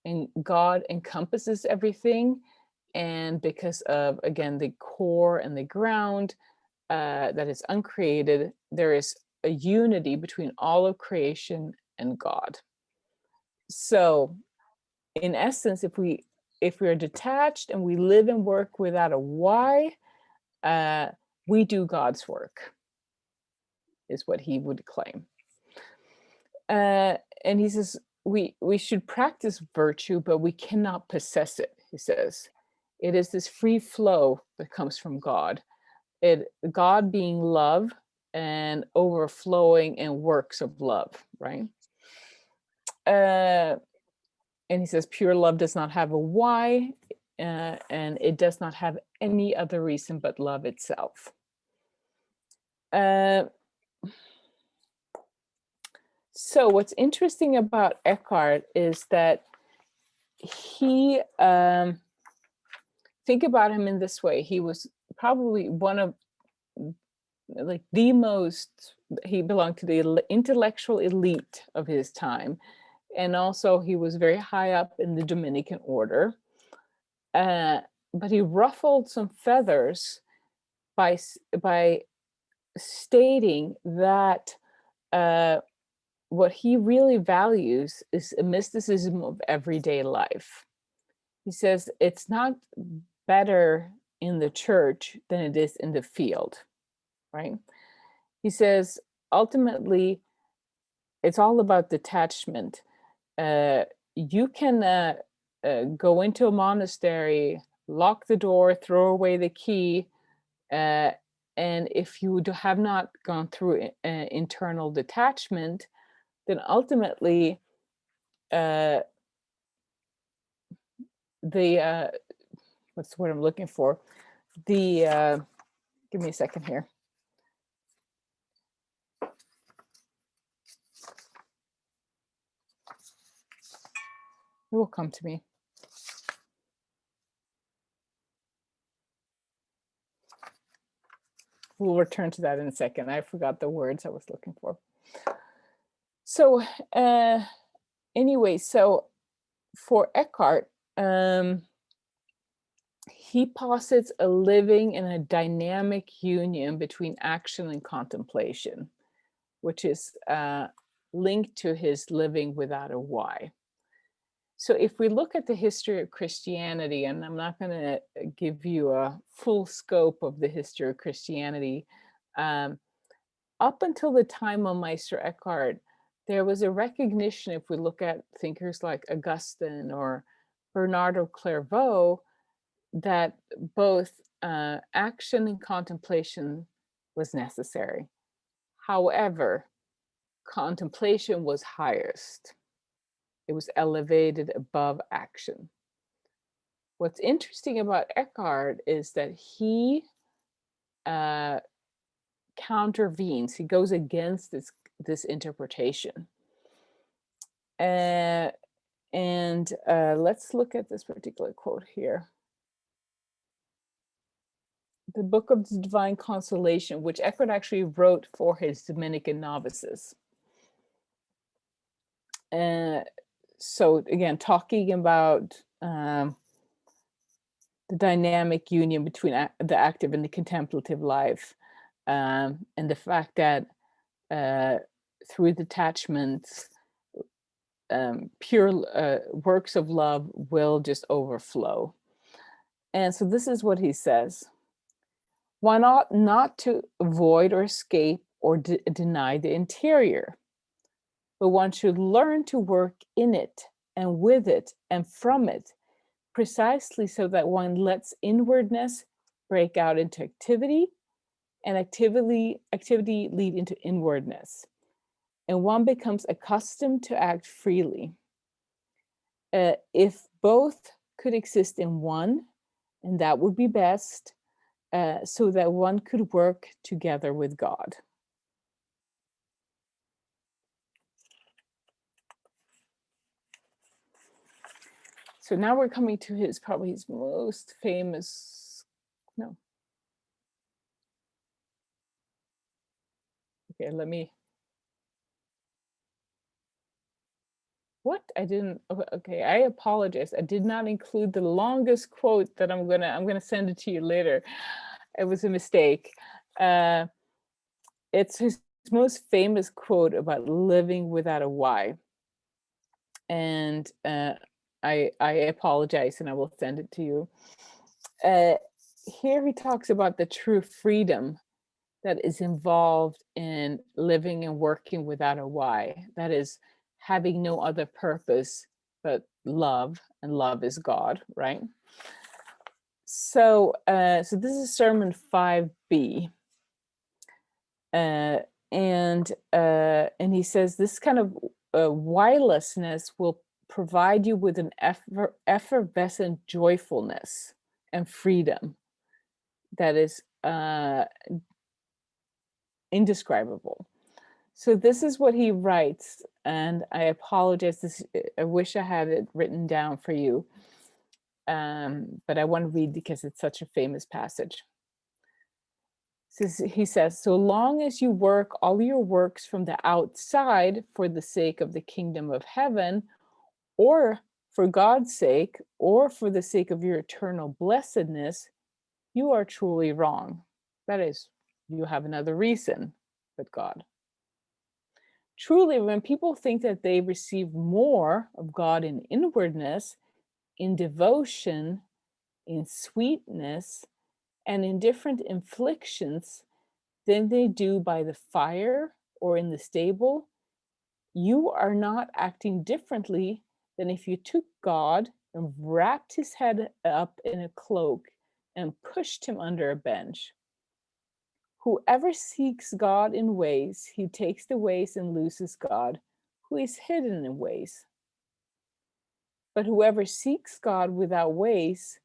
and God encompasses everything. And because of, again, the core and the ground that is uncreated, there is a unity between all of creation and God. So in essence, if we are detached and we live and work without a Y, we do God's work, is what he would claim. And he says we should practice virtue, but we cannot possess it, he says. It is this free flow that comes from God. God being love and overflowing in works of love, right? And he says pure love does not have a Y, and it does not have any other reason but love itself. So what's interesting about Eckhart is that he, think about him in this way. He was probably one of like the most, he belonged to the intellectual elite of his time. And also he was very high up in the Dominican order. But he ruffled some feathers by stating that what he really values is a mysticism of everyday life. He says it's not better in the church than it is in the field, right? He says ultimately it's all about detachment. You can go into a monastery, lock the door, throw away the key, and if you have not gone through internal detachment, then ultimately what's the word I'm looking for? Give me a second here. It will come to me. We'll return to that in a second. I forgot the words I was looking for. So anyway, so for Eckhart, he posits a living in a dynamic union between action and contemplation, which is linked to his living without a why. So if we look at the history of Christianity, and I'm not going to give you a full scope of the history of Christianity, up until the time of Maestro Eckhart, there was a recognition, if we look at thinkers like Augustine or Bernardo Clairvaux, that both action and contemplation was necessary. However, contemplation was highest. It was elevated above action. What's interesting about Eckhart is that he countervenes, he goes against this interpretation. And let's look at this particular quote here. The Book of the Divine Consolation, which Eckhart actually wrote for his Dominican novices. So again, talking about the dynamic union between the active and the contemplative life, and the fact that through detachment, pure works of love will just overflow. And so this is what he says. Why not to avoid or escape or deny the interior? But one should learn to work in it and with it and from it, precisely so that one lets inwardness break out into activity, and activity lead into inwardness. And one becomes accustomed to act freely. If both could exist in one, and that would be best, so that one could work together with God. So now we're coming to probably his most famous, no. Okay, let me. What? I didn't, okay, I apologize. I did not include the longest quote that I'm gonna send it to you later. It was a mistake. It's his most famous quote about living without a why. And I apologize, and I will send it to you. Here he talks about the true freedom that is involved in living and working without a why. That is having no other purpose but love, and love is God, right? So, so this is sermon 5b. And he says this kind of whylessness will provide you with an effervescent joyfulness and freedom that is indescribable. So this is what he writes, and I apologize. I wish I had it written down for you, but I want to read because it's such a famous passage. He says, so long as you work all your works from the outside for the sake of the kingdom of heaven, or for God's sake, or for the sake of your eternal blessedness, you are truly wrong. That is, you have another reason but God. Truly, when people think that they receive more of God in inwardness, in devotion, in sweetness, and in different inflictions than they do by the fire or in the stable, you are not acting differently than if you took God and wrapped his head up in a cloak and pushed him under a bench. Whoever seeks God in ways, he takes the ways and loses God, who is hidden in ways. But whoever seeks God without ways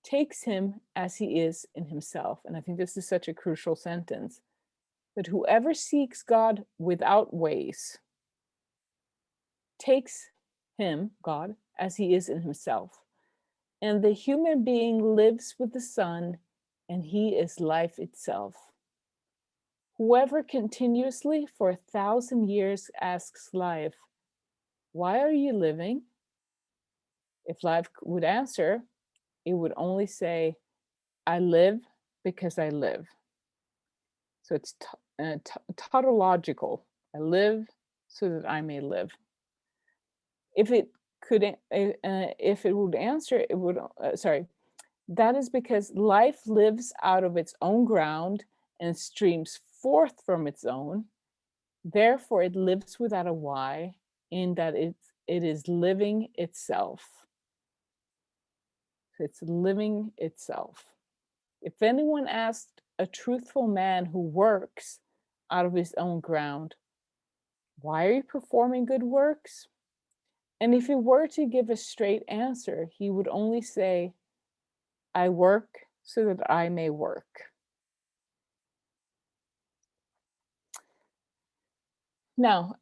takes him as he is in himself. And I think this is such a crucial sentence. But whoever seeks God without ways takes him, God, as he is in himself. And the human being lives with the Son, and he is life itself. Whoever continuously for 1,000 years asks life, "Why are you living?" If life would answer, it would only say, "I live because I live." So it's tautological. I live so that I may live. If it could, if it would answer, it would. That is because life lives out of its own ground and streams forth from its own. Therefore, it lives without a why, in that it is living itself. It's living itself. If anyone asked a truthful man who works out of his own ground, "Why are you performing good works?" And if he were to give a straight answer, he would only say, "I work so that I may work." Now,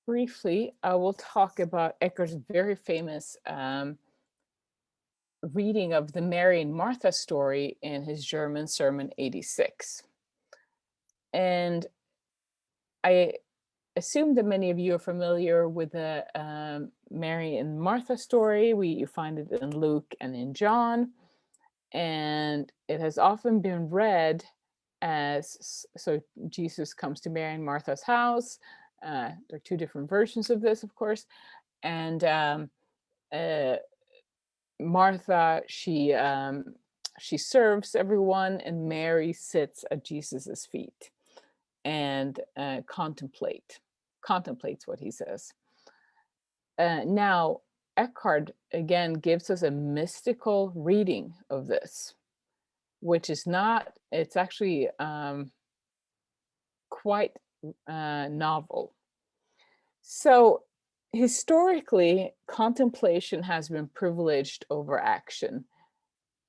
briefly, I will talk about Eckhart's very famous reading of the Mary and Martha story in his German sermon 86. And I assume that many of you are familiar with the Mary and Martha story. You find it in Luke and in John, and it has often been read as, so Jesus comes to Mary and Martha's house. There are two different versions of this, of course, and Martha, she serves everyone, and Mary sits at Jesus's feet and contemplates what he says. Now, Eckhart again gives us a mystical reading of this, which is not, it's actually quite novel. So historically, contemplation has been privileged over action.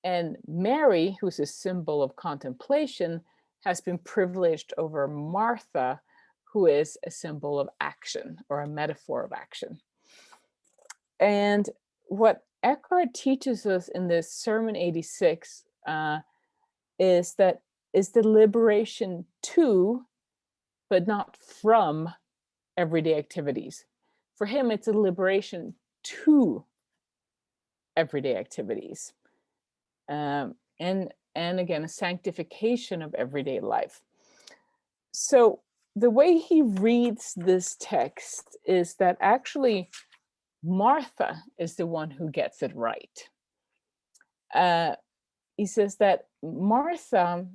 And Mary, who's a symbol of contemplation, has been privileged over Martha, who is a symbol of action or a metaphor of action. And what Eckhart teaches us in this Sermon 86 is the liberation to, but not from, everyday activities. For him, it's a liberation to everyday activities. And again, a sanctification of everyday life. So the way he reads this text is that actually Martha is the one who gets it right. He says that Martha,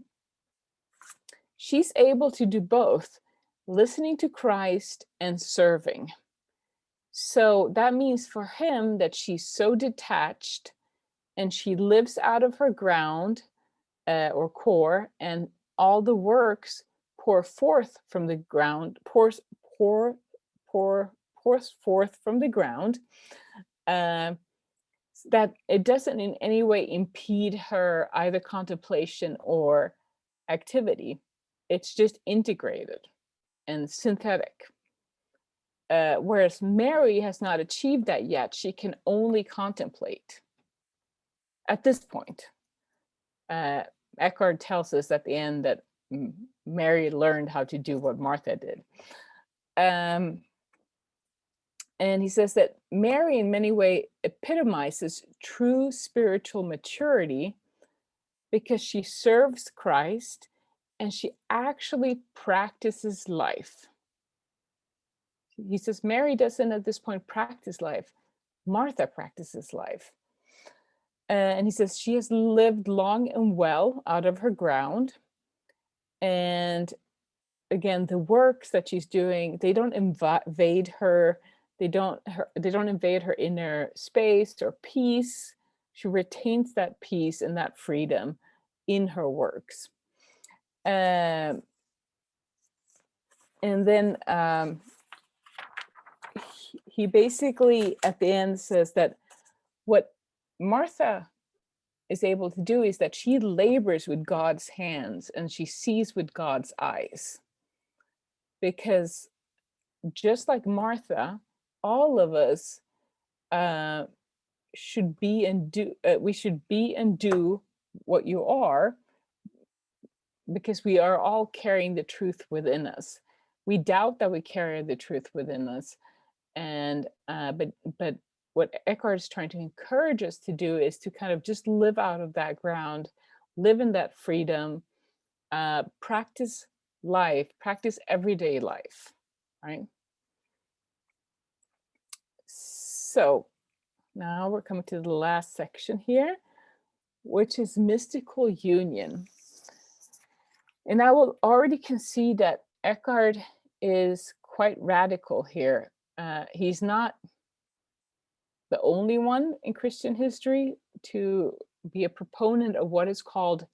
she's able to do both, listening to Christ and serving. So that means for him that she's so detached and she lives out of her ground or core, and all the works pour forth from the ground, pours forth from the ground, that it doesn't in any way impede her either contemplation or activity. It's just integrated and synthetic. Whereas Mary has not achieved that yet. She can only contemplate at this point. Eckhart tells us at the end that Mary learned how to do what Martha did. And he says that Mary in many ways epitomizes true spiritual maturity because she serves Christ and she actually practices life. He says Mary doesn't at this point practice life. Martha practices life. And he says she has lived long and well out of her ground. And again, the works that she's doing, they don't invade her. They don't invade her inner space or peace. She retains that peace and that freedom in her works. And then he basically at the end says that what Martha is able to do is that she labors with God's hands and she sees with God's eyes. Because just like Martha, all of us should be and do, we should be and do what you are, because we are all carrying the truth within us. We doubt that we carry the truth within us, and but what Eckhart is trying to encourage us to do is to kind of just live out of that ground, live in that freedom, practice life, practice everyday life, right? So now we're coming to the last section here, which is mystical union. And I will already concede that Eckhart is quite radical here. He's not the only one in Christian history to be a proponent of what is called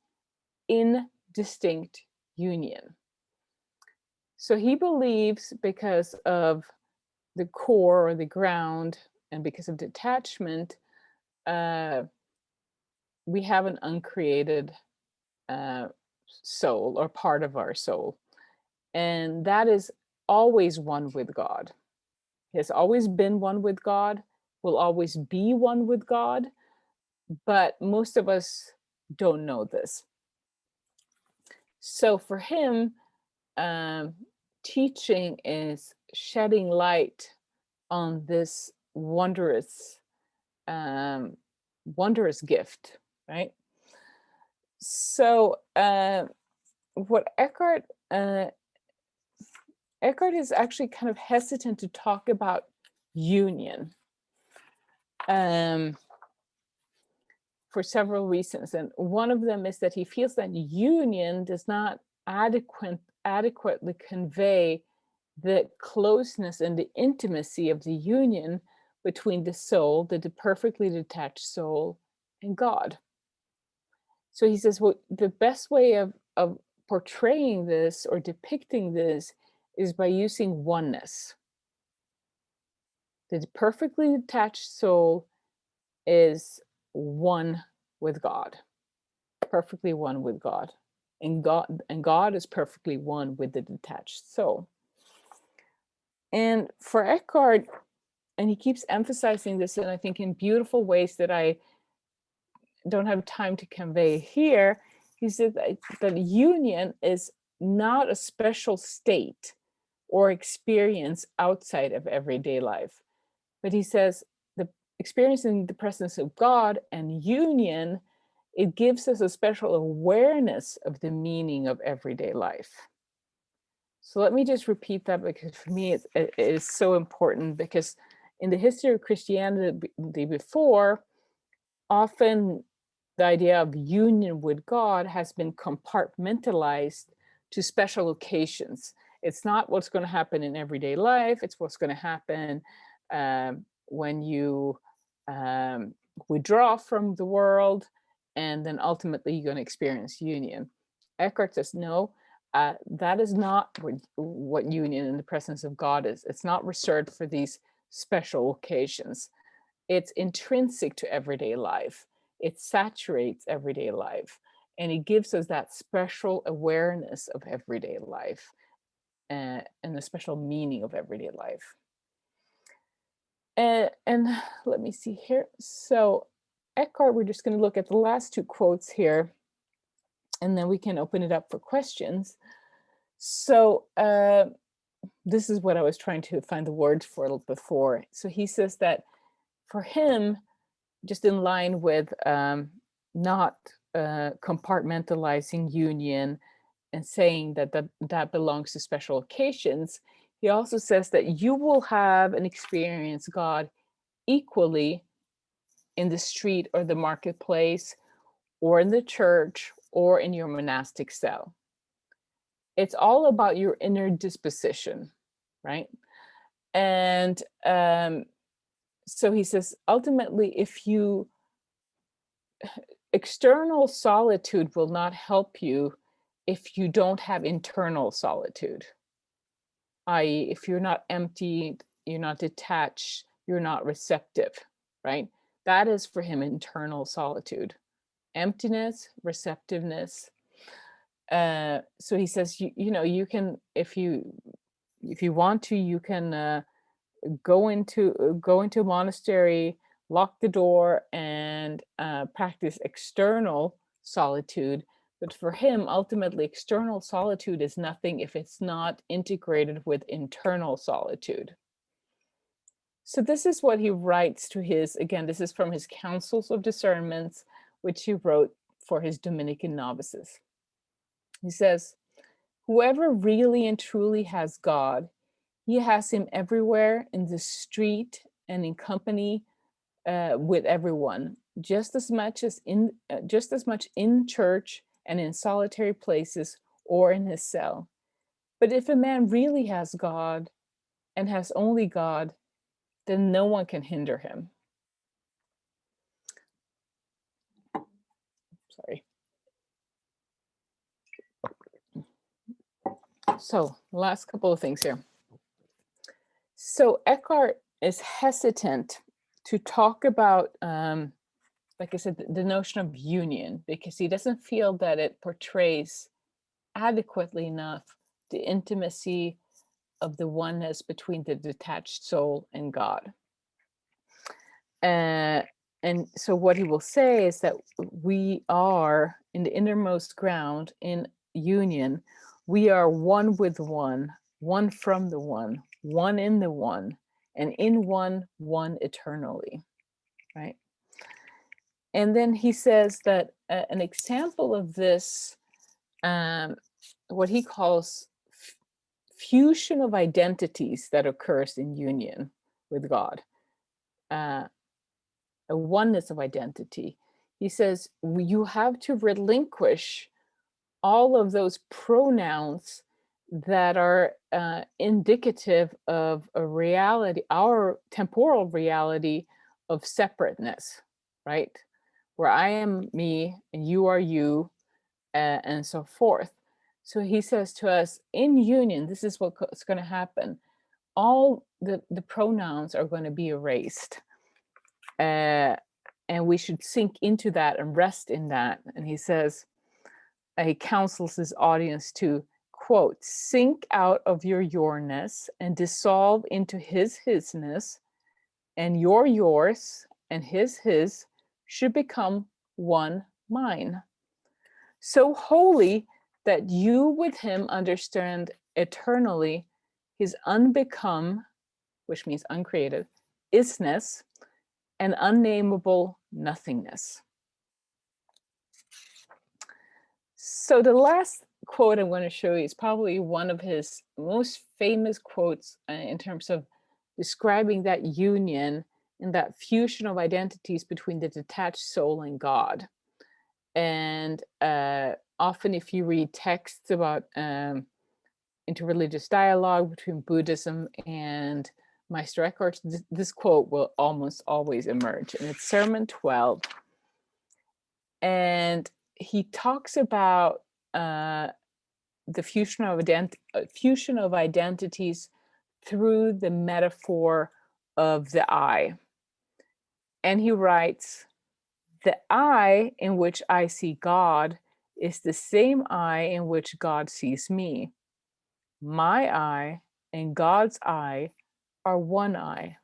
indistinct union. So he believes, because of the core or the ground, and because of detachment, we have an uncreated soul, or part of our soul, and that is always one with God. He has always been one with God, will always be one with God, but most of us don't know this. So for him, teaching is shedding light on this wondrous gift, right? So what Eckhart is actually kind of hesitant to talk about union for several reasons, and one of them is that he feels that union does not adequately convey the closeness and the intimacy of the union between the soul, the perfectly detached soul, and God. So he says, well, the best way of portraying this or depicting this is by using oneness. The perfectly detached soul is one with God, perfectly one with God. And God is perfectly one with the detached soul. And for Eckhart, and he keeps emphasizing this, and I think in beautiful ways that I don't have time to convey here, he said that union is not a special state or experience outside of everyday life. But he says the experiencing the presence of God and union, it gives us a special awareness of the meaning of everyday life. So let me just repeat that, because for me it is so important, because in the history of Christianity before, often the idea of union with God has been compartmentalized to special occasions. It's not what's going to happen in everyday life, it's what's going to happen when you withdraw from the world, and then ultimately you're going to experience union. Eckhart says, no, that is not what union in the presence of God is. It's not reserved for these special occasions. It's intrinsic to everyday life. It saturates everyday life, and it gives us that special awareness of everyday life and the special meaning of everyday life. And let me see here. So Eckhart, we're just going to look at the last two quotes here, and then we can open it up for questions. So this is what I was trying to find the words for before. So he says that for him, just in line with not compartmentalizing union and saying that belongs to special occasions, he also says that you will have and experience God equally in the street or the marketplace, or in the church, or in your monastic cell. It's all about your inner disposition, right? And so he says, ultimately, external solitude will not help you if you don't have internal solitude, i.e., if you're not emptied, you're not detached, you're not receptive, right? That is for him internal solitude, emptiness, receptiveness. So he says, you know, you can, if you want to, you can go into a monastery, lock the door, and practice external solitude. But for him, ultimately, external solitude is nothing if it's not integrated with internal solitude. So this is what he writes to his, again, this is from his Councils of Discernments, which he wrote for his Dominican novices. He says, whoever really and truly has God, he has him everywhere, in the street and in company with everyone, just as much in church and in solitary places or in his cell. But if a man really has God and has only God, then no one can hinder him. Sorry. So, last couple of things here. So Eckhart is hesitant to talk about, like I said, the notion of union, because he doesn't feel that it portrays adequately enough the intimacy of the oneness between the detached soul and God. And so what he will say is that we are in the innermost ground in union. We are one with one, one from the one in the one, and in one eternally, right? And then he says that an example of this, what he calls fusion of identities that occurs in union with God, a oneness of identity. He says you have to relinquish all of those pronouns that are indicative of a reality, our temporal reality of separateness, right? Where I am me and you are you, and so forth. So he says to us, in union, this is what's going to happen. All the pronouns are going to be erased. And we should sink into that and rest in that. And he says, he counsels his audience to, quote, sink out of your yourness and dissolve into his hisness, and your yours and his should become one mine. So holy that you with him understand eternally his unbecome, which means uncreated, isness, and unnameable nothingness. So the last quote I'm going to show you is probably one of his most famous quotes in terms of describing that union and that fusion of identities between the detached soul and God. And often if you read texts about interreligious dialogue between Buddhism and Maestro Eckhart, this quote will almost always emerge. And it's Sermon 12. And he talks about the fusion of identities through the metaphor of the eye. And he writes, the eye in which I see God is the same eye in which God sees me. My eye and God's eye are one eye,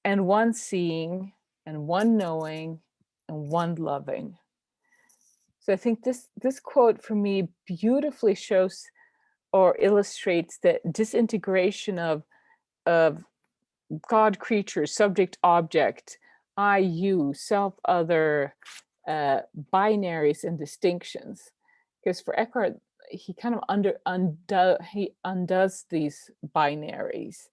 and one seeing, and one knowing, and one loving. So I think this quote for me beautifully shows or illustrates the disintegration of God creatures, subject object, I, you, self, other, binaries and distinctions. Because for Eckhart, he kind of undoes these binaries,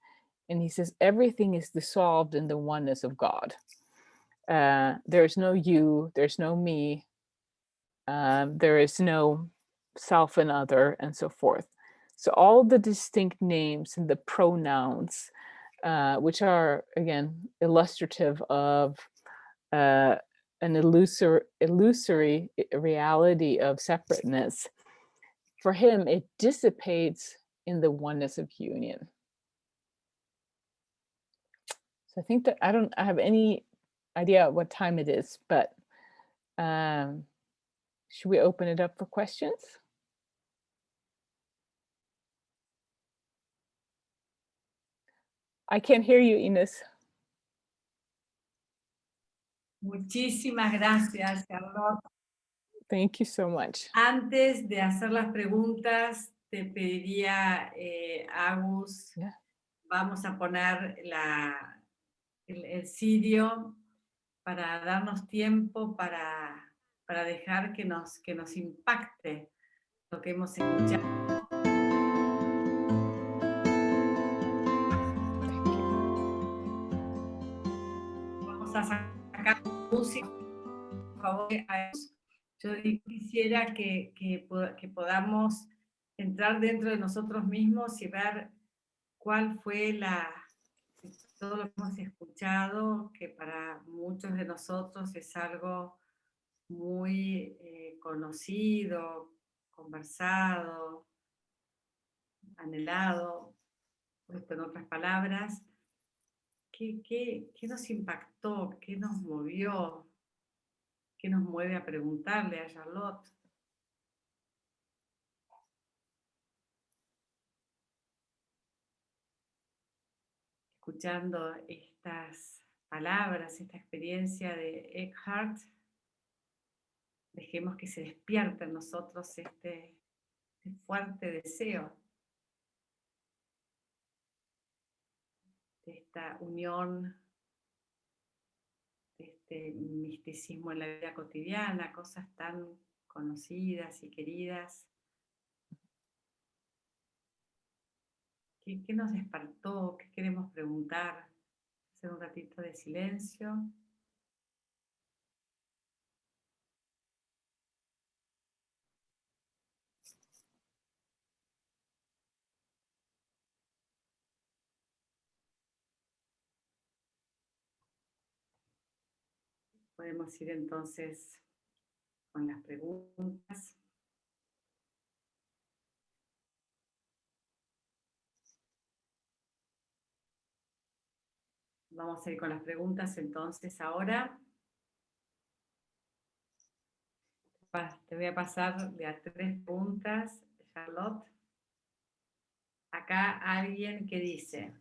and he says everything is dissolved in the oneness of God. There's no you, there's no me, there is no self and other, and so forth. So all the distinct names and the pronouns, which are, again, illustrative of an illusory reality of separateness, for him, it dissipates in the oneness of union. So I think that I don't have any idea what time it is, but should we open it up for questions? I can't hear you, Ines. Muchísimas gracias, Charlotte. Thank you so much. Antes de hacer las preguntas, te pediría, Agus, Yeah. vamos a poner el sitio para darnos tiempo para dejar que nos impacte lo que hemos escuchado. Vamos a sacar música, por favor. Yo quisiera que podamos entrar dentro de nosotros mismos y ver cuál fue todo lo que hemos escuchado, que para muchos de nosotros es algo muy conocido, conversado, anhelado, puesto en otras palabras. ¿Qué nos impactó? ¿Qué nos movió? ¿Qué nos mueve a preguntarle a Charlotte? Escuchando estas palabras, esta experiencia de Eckhart, dejemos que se despierte en nosotros este fuerte deseo de esta unión, de este misticismo en la vida cotidiana, cosas tan conocidas y queridas. ¿Qué nos despertó? ¿Qué queremos preguntar? Hacer un ratito de silencio. Podemos ir entonces con las preguntas. Vamos a ir con las preguntas entonces ahora. Te voy a pasar de a 3 preguntas, Charlotte. Acá alguien que dice: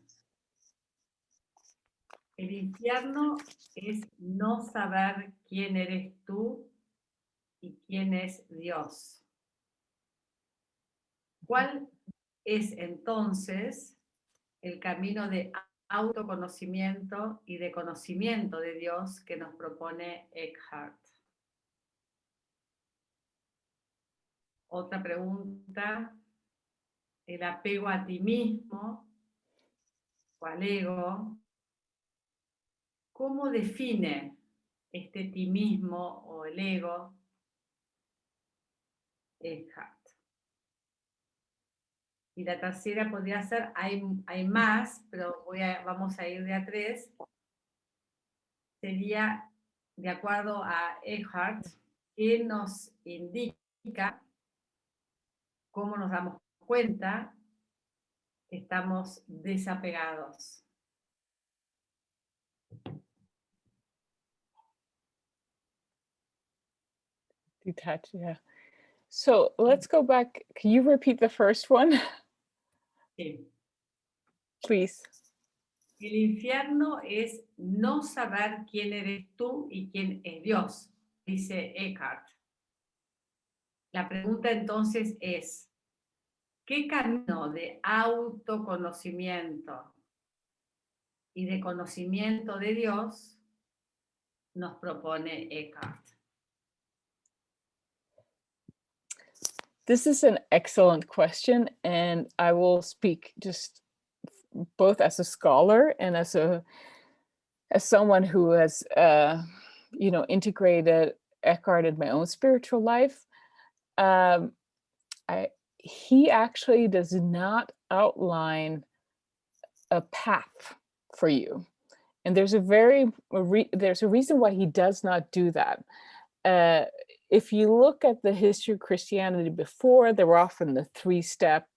el infierno es no saber quién eres tú y quién es Dios. ¿Cuál es entonces el camino de autoconocimiento y de conocimiento de Dios que nos propone Eckhart? Otra pregunta: el apego a ti mismo o al ego, ¿cómo define este ti mismo o el ego Eckhart? Y la tercera podría ser, hay más, pero vamos a ir de a 3. Sería, de acuerdo a Eckhart, que nos indica cómo nos damos cuenta que estamos desapegados. Detached, yeah. So let's go back. Can you repeat the first one? Sí. Please. El infierno es no saber quién eres tú y quién es Dios, dice Eckhart. La pregunta entonces es: ¿qué camino de autoconocimiento y de conocimiento de Dios nos propone Eckhart? This is an excellent question, and I will speak just both as a scholar and as someone who has integrated Eckhart in my own spiritual life. He actually does not outline a path for you, and there's a reason why he does not do that. If you look at the history of Christianity before, there were often the 3-step,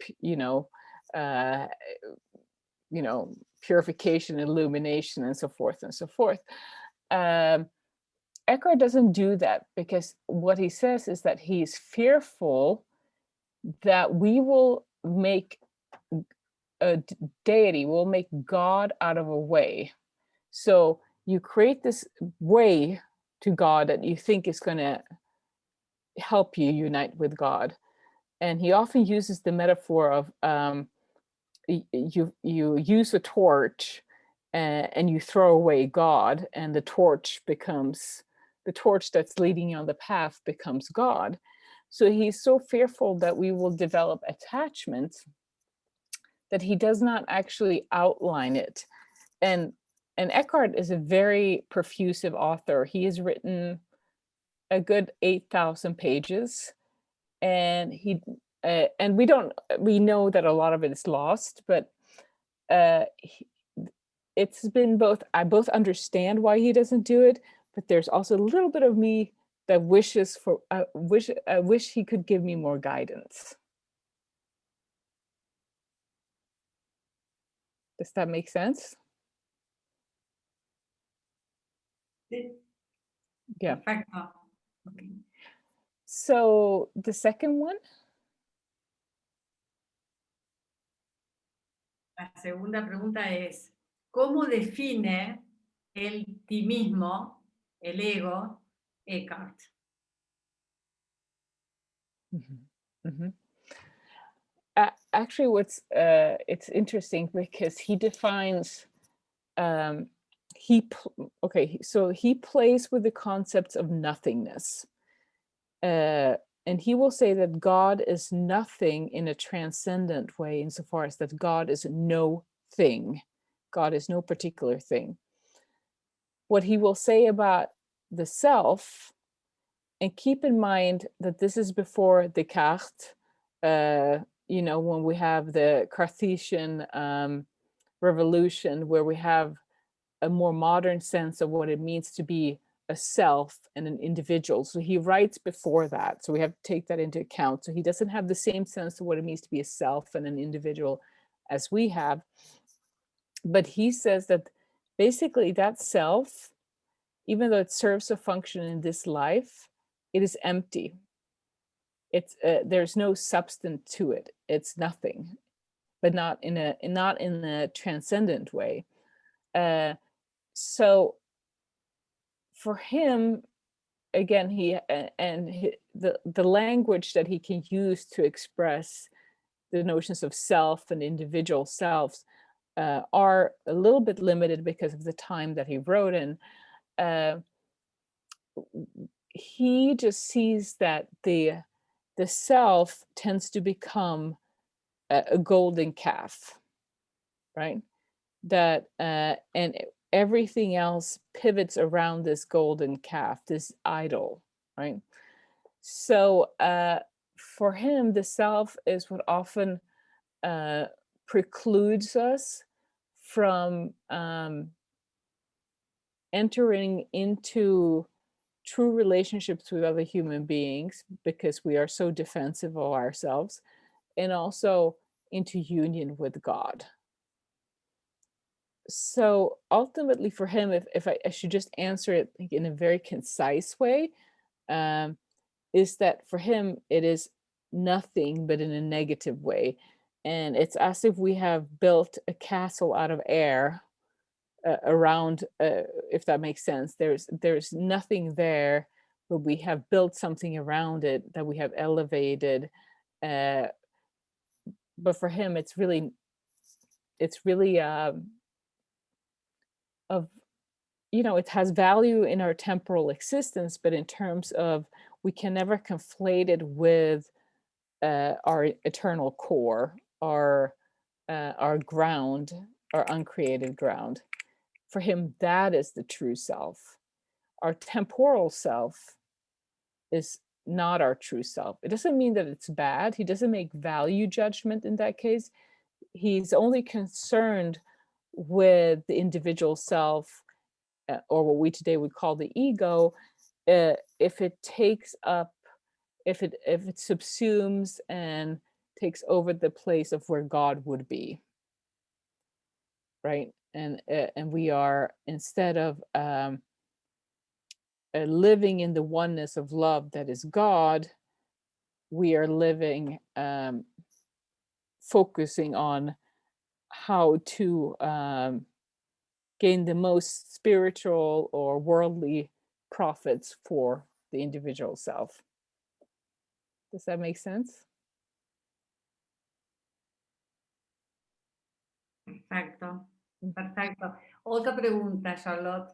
purification, illumination, and so forth and so forth. Eckhart doesn't do that, because what he says is that he's fearful that we will make deity will make God out of a way. So you create this way to God that you think is going to help you unite with God. And he often uses the metaphor of you use a torch and you throw away God, and the torch that's leading you on the path becomes God. So he's so fearful that we will develop attachment that he does not actually outline it. And Eckhart is a very profusive author. He has written a good 8,000 pages, and we know that a lot of it is lost, but it's been both. I both understand why he doesn't do it, but there's also a little bit of me that wishes for wish he could give me more guidance. Does that make sense? Yeah. Perfecto. Okay. So the second one. La segunda pregunta es, ¿cómo define el ti mismo, el ego, Eckhart? Mm-hmm. Mm-hmm. Actually, it's interesting because he defines so he plays with the concepts of nothingness, and he will say that God is nothing in a transcendent way, insofar as that God is no thing. God is no particular thing. What he will say about the self, and keep in mind that this is before Descartes, when we have the Cartesian revolution, where we have a more modern sense of what it means to be a self and an individual. So he writes before that. So we have to take that into account. So he doesn't have the same sense of what it means to be a self and an individual as we have. But he says that basically that self, even though it serves a function in this life, it is empty. It's there's no substance to it. It's nothing, but not in a transcendent way. So for him, again, the language that he can use to express the notions of self and individual selves are a little bit limited because of the time that he wrote in. He just sees that the self tends to become a golden calf, right? That and everything else pivots around this golden calf, this idol, right? So for him, the self is what often precludes us from entering into true relationships with other human beings, because we are so defensive of ourselves, and also into union with God. So ultimately for him, if I should just answer it in a very concise way, is that for him, it is nothing but in a negative way. And it's as if we have built a castle out of air around, if that makes sense. There's nothing there, but we have built something around it that we have elevated. But for him, it's really it has value in our temporal existence, but in terms of, we can never conflate it with our eternal core, our ground, our uncreated ground. For him, that is the true self. Our temporal self is not our true self. It doesn't mean that it's bad. He doesn't make value judgment in that case. He's only concerned with the individual self, or what we today would call the ego, if it takes up, if it subsumes and takes over the place of where God would be, right? And we are, instead of living in the oneness of love that is God, we are living focusing on how to gain the most spiritual or worldly profits for the individual self. Does that make sense? Perfecto, perfecto. Otra pregunta, Charlotte.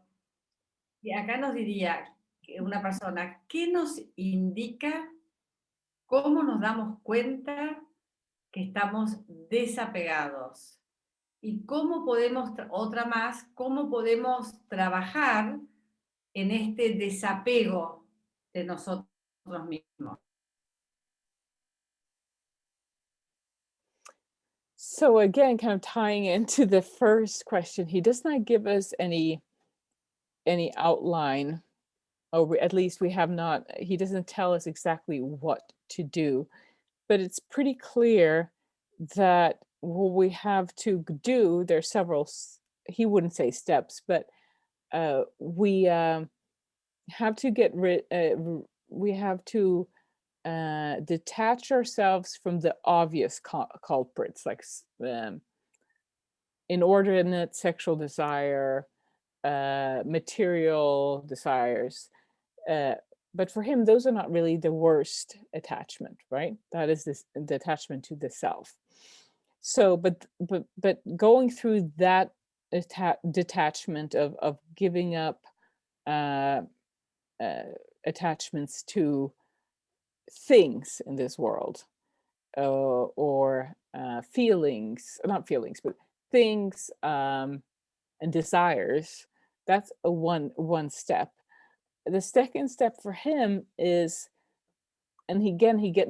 Y acá nos diría una persona, ¿qué nos indica, cómo nos damos cuenta que estamos desapegados? Y cómo podemos, otra más, cómo podemos trabajar en este desapego de nosotros mismos. So again, kind of tying into the first question, he does not give us any outline, or at least we have not, he doesn't tell us exactly what to do, but it's pretty clear that what we have to do, there's several, he wouldn't say steps, but we have to get rid, we have to detach ourselves from the obvious culprits, like inordinate sexual desire, material desires. But for him, those are not really the worst attachment, right? That is the attachment to the self. So, but going through that detachment of giving up attachments to things in this world, or feelings, not feelings, but things and desires, that's a one step. The second step for him is, and he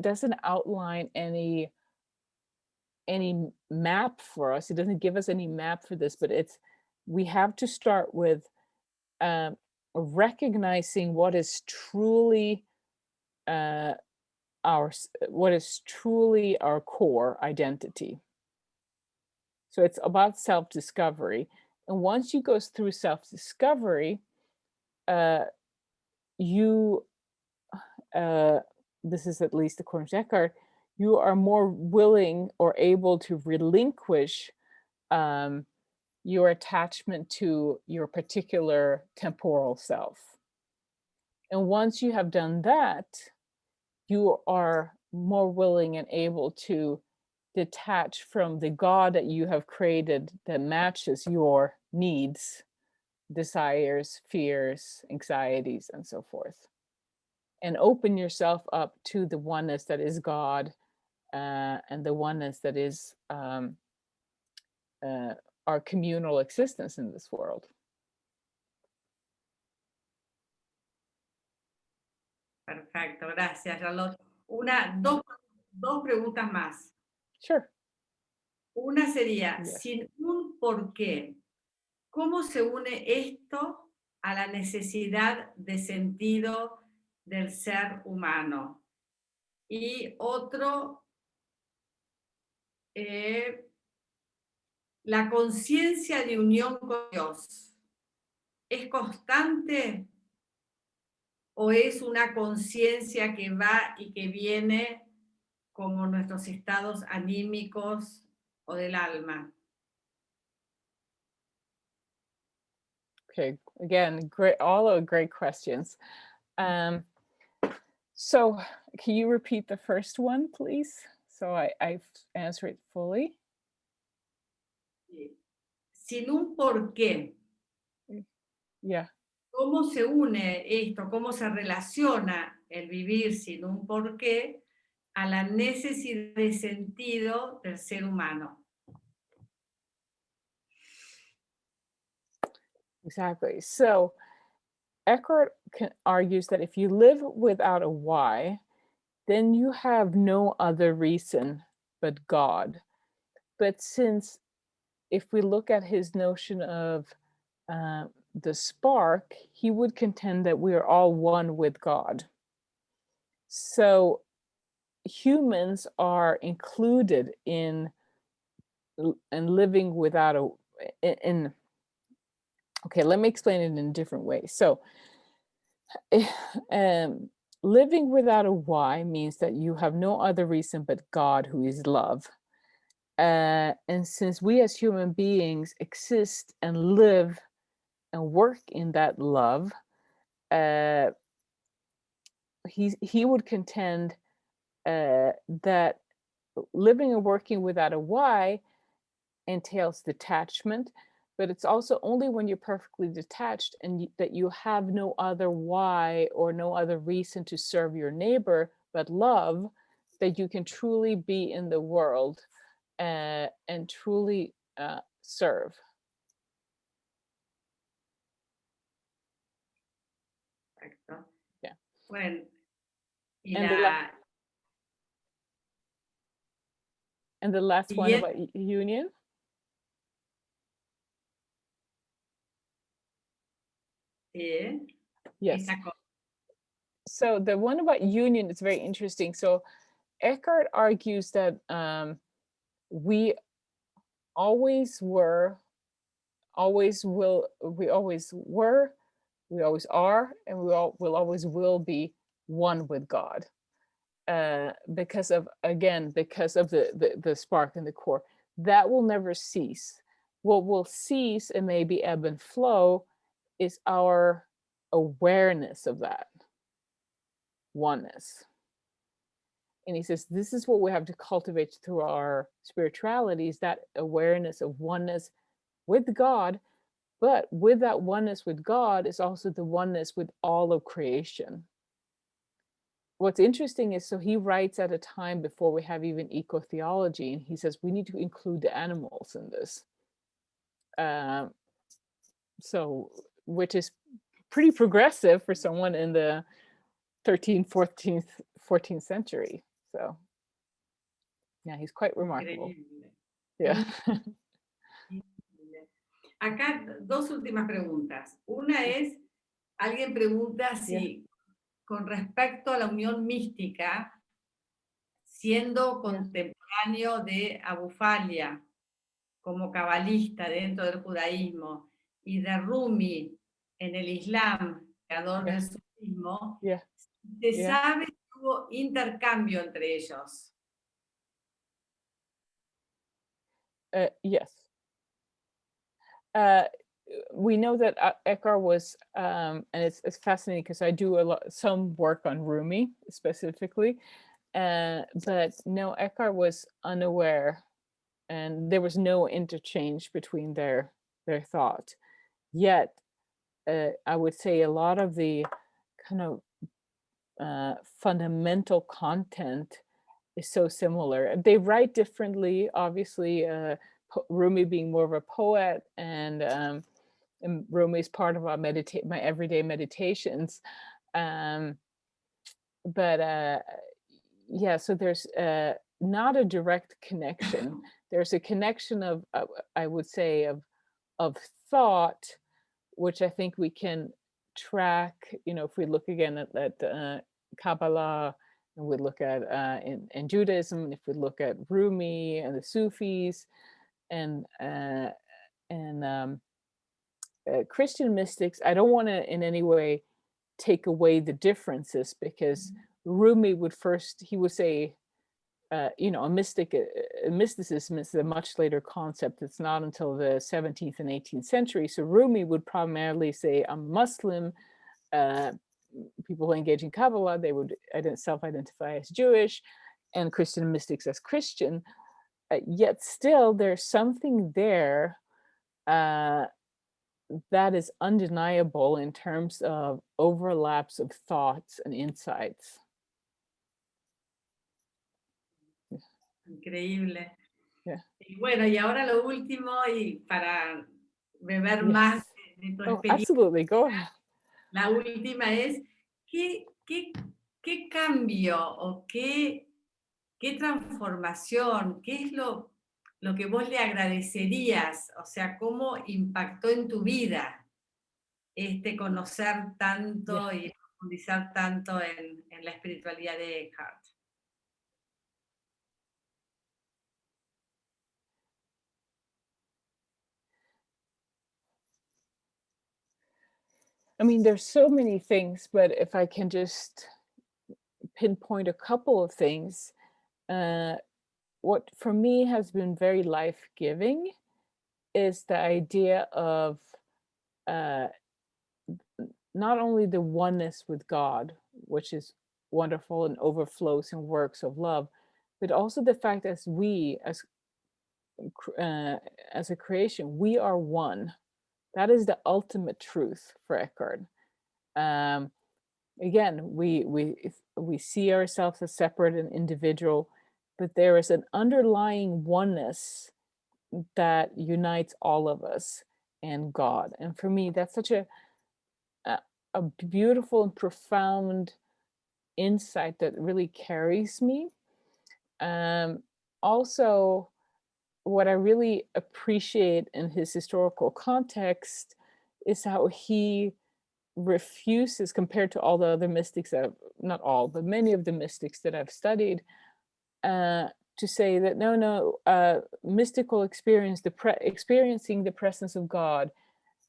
doesn't outline any map for us. He doesn't give us any map for this, but we have to start with recognizing what is truly our core identity. So it's about self-discovery. And once you go through self-discovery, this is at least according to Eckhart, you are more willing or able to relinquish your attachment to your particular temporal self. And once you have done that, you are more willing and able to detach from the God that you have created that matches your needs, desires, fears, anxieties, and so forth. And open yourself up to the oneness that is God, and the oneness that is our communal existence in this world. Perfecto, gracias, Charlotte. Dos preguntas más. Sure. Una sería, Yes. sin un porqué, ¿cómo se une esto a la necesidad de sentido del ser humano? Y otro, la conciencia de unión con Dios, ¿es constante o es una conciencia que va y que viene como nuestros estados anímicos o del alma? Okay, again, all are great questions. So can you repeat the first one, please? So I answer it fully. Sin un porqué. Yeah. ¿Cómo se une esto? ¿Cómo se relaciona el vivir sin un porqué a la necesidad de sentido del ser humano? Exactly. So Eckhart argues that if you live without a why, then you have no other reason but God. But since if we look at his notion of the spark, he would contend that we are all one with God. So humans are included in living without okay, let me explain it in a different way. So living without a why means that you have no other reason but God, who is love. And since we as human beings exist and live and work in that love, he would contend that living and working without a why entails detachment, but it's also only when you're perfectly detached and that you have no other why or no other reason to serve your neighbor but love, that you can truly be in the world and truly serve. Perfecto. Yeah. Bueno, y And the last one about union. Yes. So the one about union is very interesting. So Eckhart argues that we always were, always will, we always were, we always are, and we will always will be one with God. Because of, again, because of the spark and the core. That will never cease. What will cease and maybe ebb and flow is our awareness of that oneness. And he says, this is what we have to cultivate through our spirituality, is that awareness of oneness with God. But with that oneness with God is also the oneness with all of creation. What's interesting is, so he writes at a time before we have even eco-theology, and he says we need to include the animals in this. So, which is pretty progressive for someone in the 13th, 14th century. So, yeah, he's quite remarkable. Yeah. Acá dos últimas preguntas. Una es, alguien pregunta si con respecto a la unión mística, siendo contemporáneo de Abu Falia, como cabalista dentro del judaísmo, y de Rumi en el Islam, creador del sufismo, ¿se sabe si hubo intercambio entre ellos? Yes. We know that Eckhart was, and it's fascinating because I do some work on Rumi specifically, but no, Eckhart was unaware, and there was no interchange between their thought. Yet, I would say a lot of the kind of fundamental content is so similar. They write differently, obviously. Rumi being more of a poet, and Rumi is part of our my everyday meditations. But yeah, so there's not a direct connection. There's a connection of I would say of thought, which I think we can track. You know, if we look again at Kabbalah, and we look at in Judaism, and if we look at Rumi and the Sufis, and Christian mystics, I don't want to in any way take away the differences, because Rumi would say, you know, mysticism is a much later concept. It's not until the 17th and 18th century. So Rumi would primarily say, I'm Muslim. People who engage in Kabbalah, they would self-identify as Jewish, and Christian mystics as Christian. Yet still, there's something there that is undeniable in terms of overlaps of thoughts and insights. Increíble. Yeah. Y bueno, y ahora lo último, y para beber más de tu experiencia. Absolutely, go ahead. La última es, ¿qué cambio o qué transformación, qué es lo que vos le agradecerías? O sea, ¿cómo impactó en tu vida conocer tanto y profundizar tanto en la espiritualidad de Eckhart? I mean, there's so many things, but if I can just pinpoint a couple of things, what for me has been very life-giving is the idea of not only the oneness with God, which is wonderful and overflows in works of love, but also the fact that we, as a creation, we are one. That is the ultimate truth for Eckhart. Again, we see ourselves as separate and individual, but there is an underlying oneness that unites all of us and God. And for me, that's such a beautiful and profound insight that really carries me. Also, what I really appreciate in his historical context is how he refuses, compared to all the other mystics that not all, but many of the mystics that I've studied, to say that no, mystical experience, experiencing the presence of God,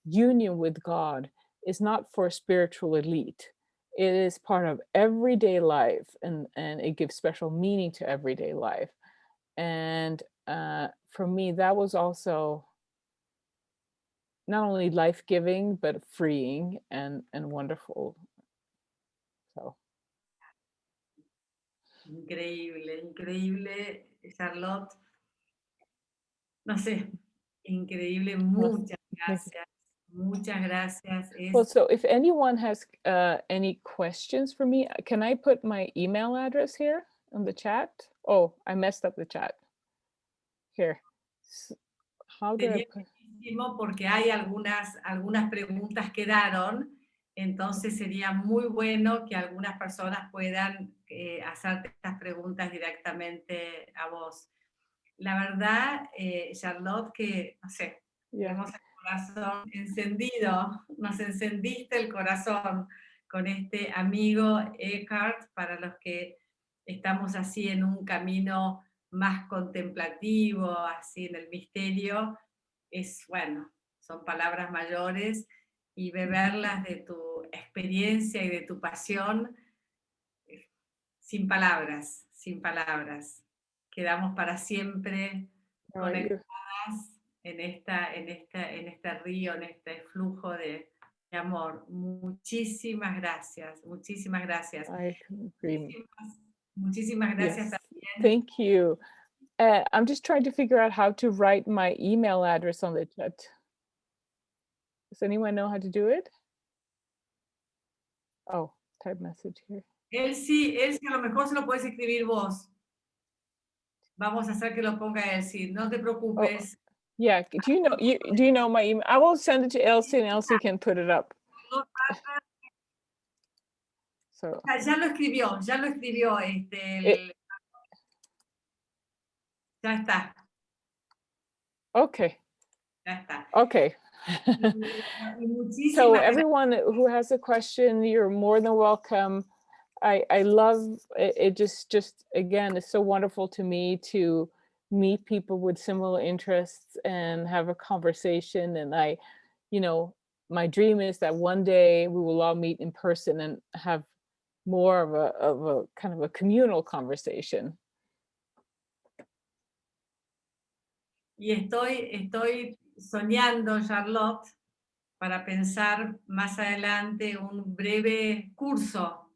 union with God, is not for a spiritual elite. It is part of everyday life, and it gives special meaning to everyday life. And for me, that was also not only life-giving, but freeing and wonderful. So. Increíble, increíble, Charlotte. No sé, increíble, muchas gracias. Muchas gracias. Well, so if anyone has any questions for me, can I put my email address here on the chat? Oh, I messed up the chat. Here. How do I put... Porque hay algunas preguntas quedaron, entonces sería muy bueno que algunas personas puedan hacerte estas preguntas directamente a vos. La verdad, Charlotte, que, no sé, tenemos el corazón encendido, nos encendiste el corazón con este amigo Eckhart, para los que estamos así en un camino más contemplativo, así en el misterio, bueno, son palabras mayores, y beberlas de tu experiencia y de tu pasión, sin palabras, sin palabras. Quedamos para siempre conectadas en este río, en este flujo de amor. Muchísimas gracias, muchísimas gracias. Muchísimas gracias también. Thank you. I'm just trying to figure out how to write my email address on the chat. Does anyone know how to do it? Oh, type message here. Elsie, a lo mejor se lo puedes escribir vos. Vamos a hacer que lo ponga Elsie, no te preocupes. Oh, yeah, do you know my email? I will send it to Elsie and Elsie can put it up. So. Ya lo escribió. Ya está. Okay. Ya está. Okay. So everyone who has a question, you're more than welcome. I love it. Just again, it's so wonderful to me to meet people with similar interests and have a conversation. And my dream is that one day we will all meet in person and have more of a kind of a communal conversation. Y estoy soñando, Charlotte, para pensar más adelante un breve curso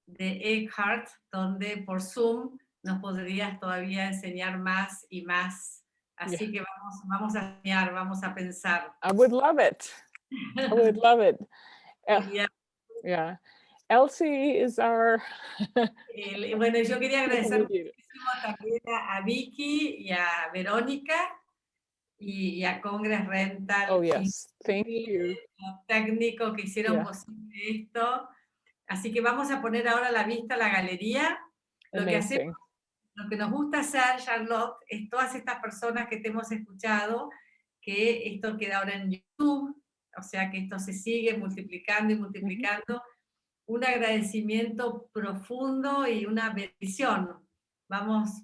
de Eckhart, donde por Zoom nos podrías todavía enseñar más y más. Así que vamos a soñar, vamos a pensar. I would love it. I would love it. Yeah. Elsie is our... Bueno, yo quería agradecer muchísimo también a Vicky y a Verónica y a Congreso Rental. Oh, yes. Thank you. Los técnicos que hicieron posible esto. Así que vamos a poner ahora la vista a la galería. Lo que nos gusta hacer, Charlotte, es todas estas personas que te hemos escuchado, que esto queda ahora en YouTube, o sea que esto se sigue multiplicando y multiplicando. Un agradecimiento profundo y una bendición.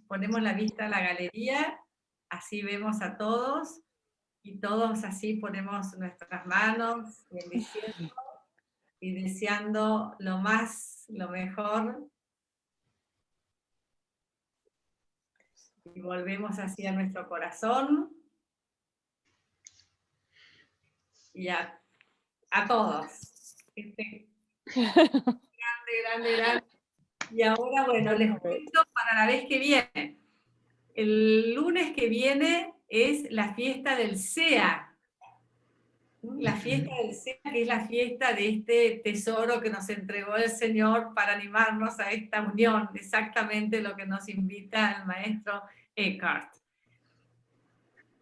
Ponemos la vista a la galería, así vemos a todos, y todos así ponemos nuestras manos, bendiciendo y deseando lo mejor. Y volvemos así a nuestro corazón. Y a todos. Grande. Y ahora, bueno, les cuento para la vez que viene. El lunes que viene es la fiesta del SEA. La fiesta del SEA, que es la fiesta de este tesoro que nos entregó el Señor para animarnos a esta unión, exactamente lo que nos invita el maestro Eckhart.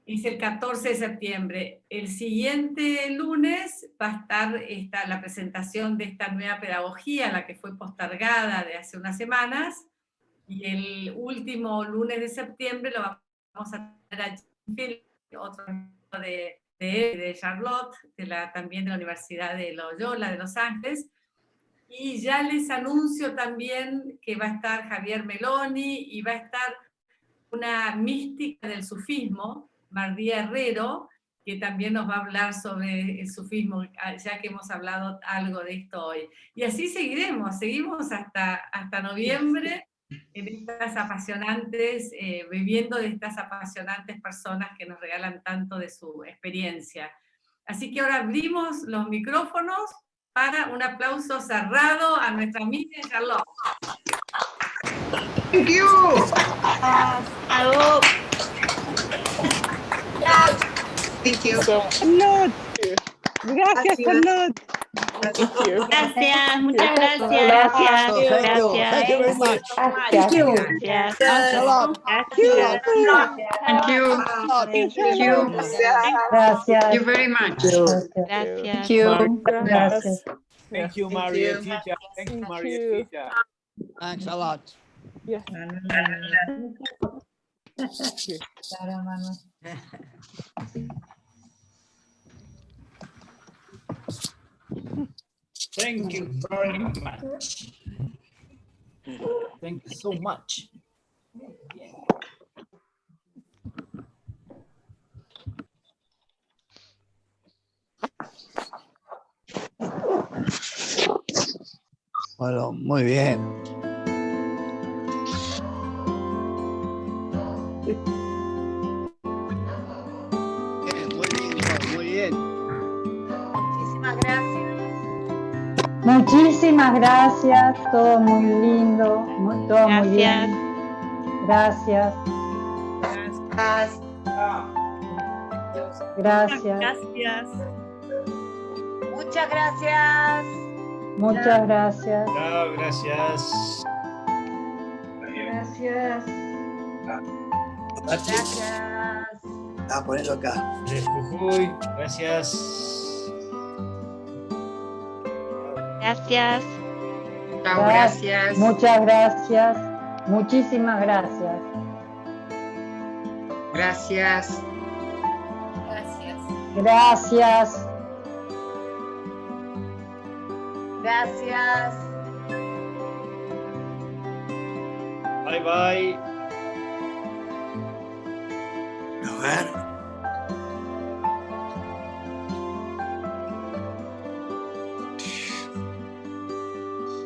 Es el 14 de septiembre. El siguiente lunes va a estar la presentación de esta nueva pedagogía, la que fue postergada de hace unas semanas, y el último lunes de septiembre lo vamos a tener a Phil, otro de Charlotte, también de la Universidad de Loyola de Los Ángeles, y ya les anuncio también que va a estar Javier Meloni, y va a estar una mística del sufismo, Mardía Herrero, que también nos va a hablar sobre el sufismo, ya que hemos hablado algo de esto hoy. Y así seguimos hasta noviembre, en estas apasionantes, viviendo de estas apasionantes personas que nos regalan tanto de su experiencia. Así que ahora abrimos los micrófonos para un aplauso cerrado a nuestra amiga Charlotte. Thank you. Thank you. Charlotte. Gracias, Charlotte. Gracias, muchas gracias. Thank you very much. Thank you. Thanks a lot. Thank you. Thank you. Gracias. Thank you very much. Gracias. Thank you. Gracias. Thank you, Maria teacher. Thank you, Maria teacher. Thanks a lot. Yeah. Thank you very much. Thank you so much. Bueno, muy bien. Muy bien. Muchísimas gracias. Muchísimas gracias, todo muy lindo, todo muy bien. Gracias. Gracias. Muchas gracias. Muchas gracias. Chao, gracias. Gracias. Gracias. A ponerlo acá. De Jujuy, gracias. Gracias. Chao, gracias. Muchas gracias. Muchísimas gracias. Gracias. Gracias. Gracias. Bye, bye. A ver.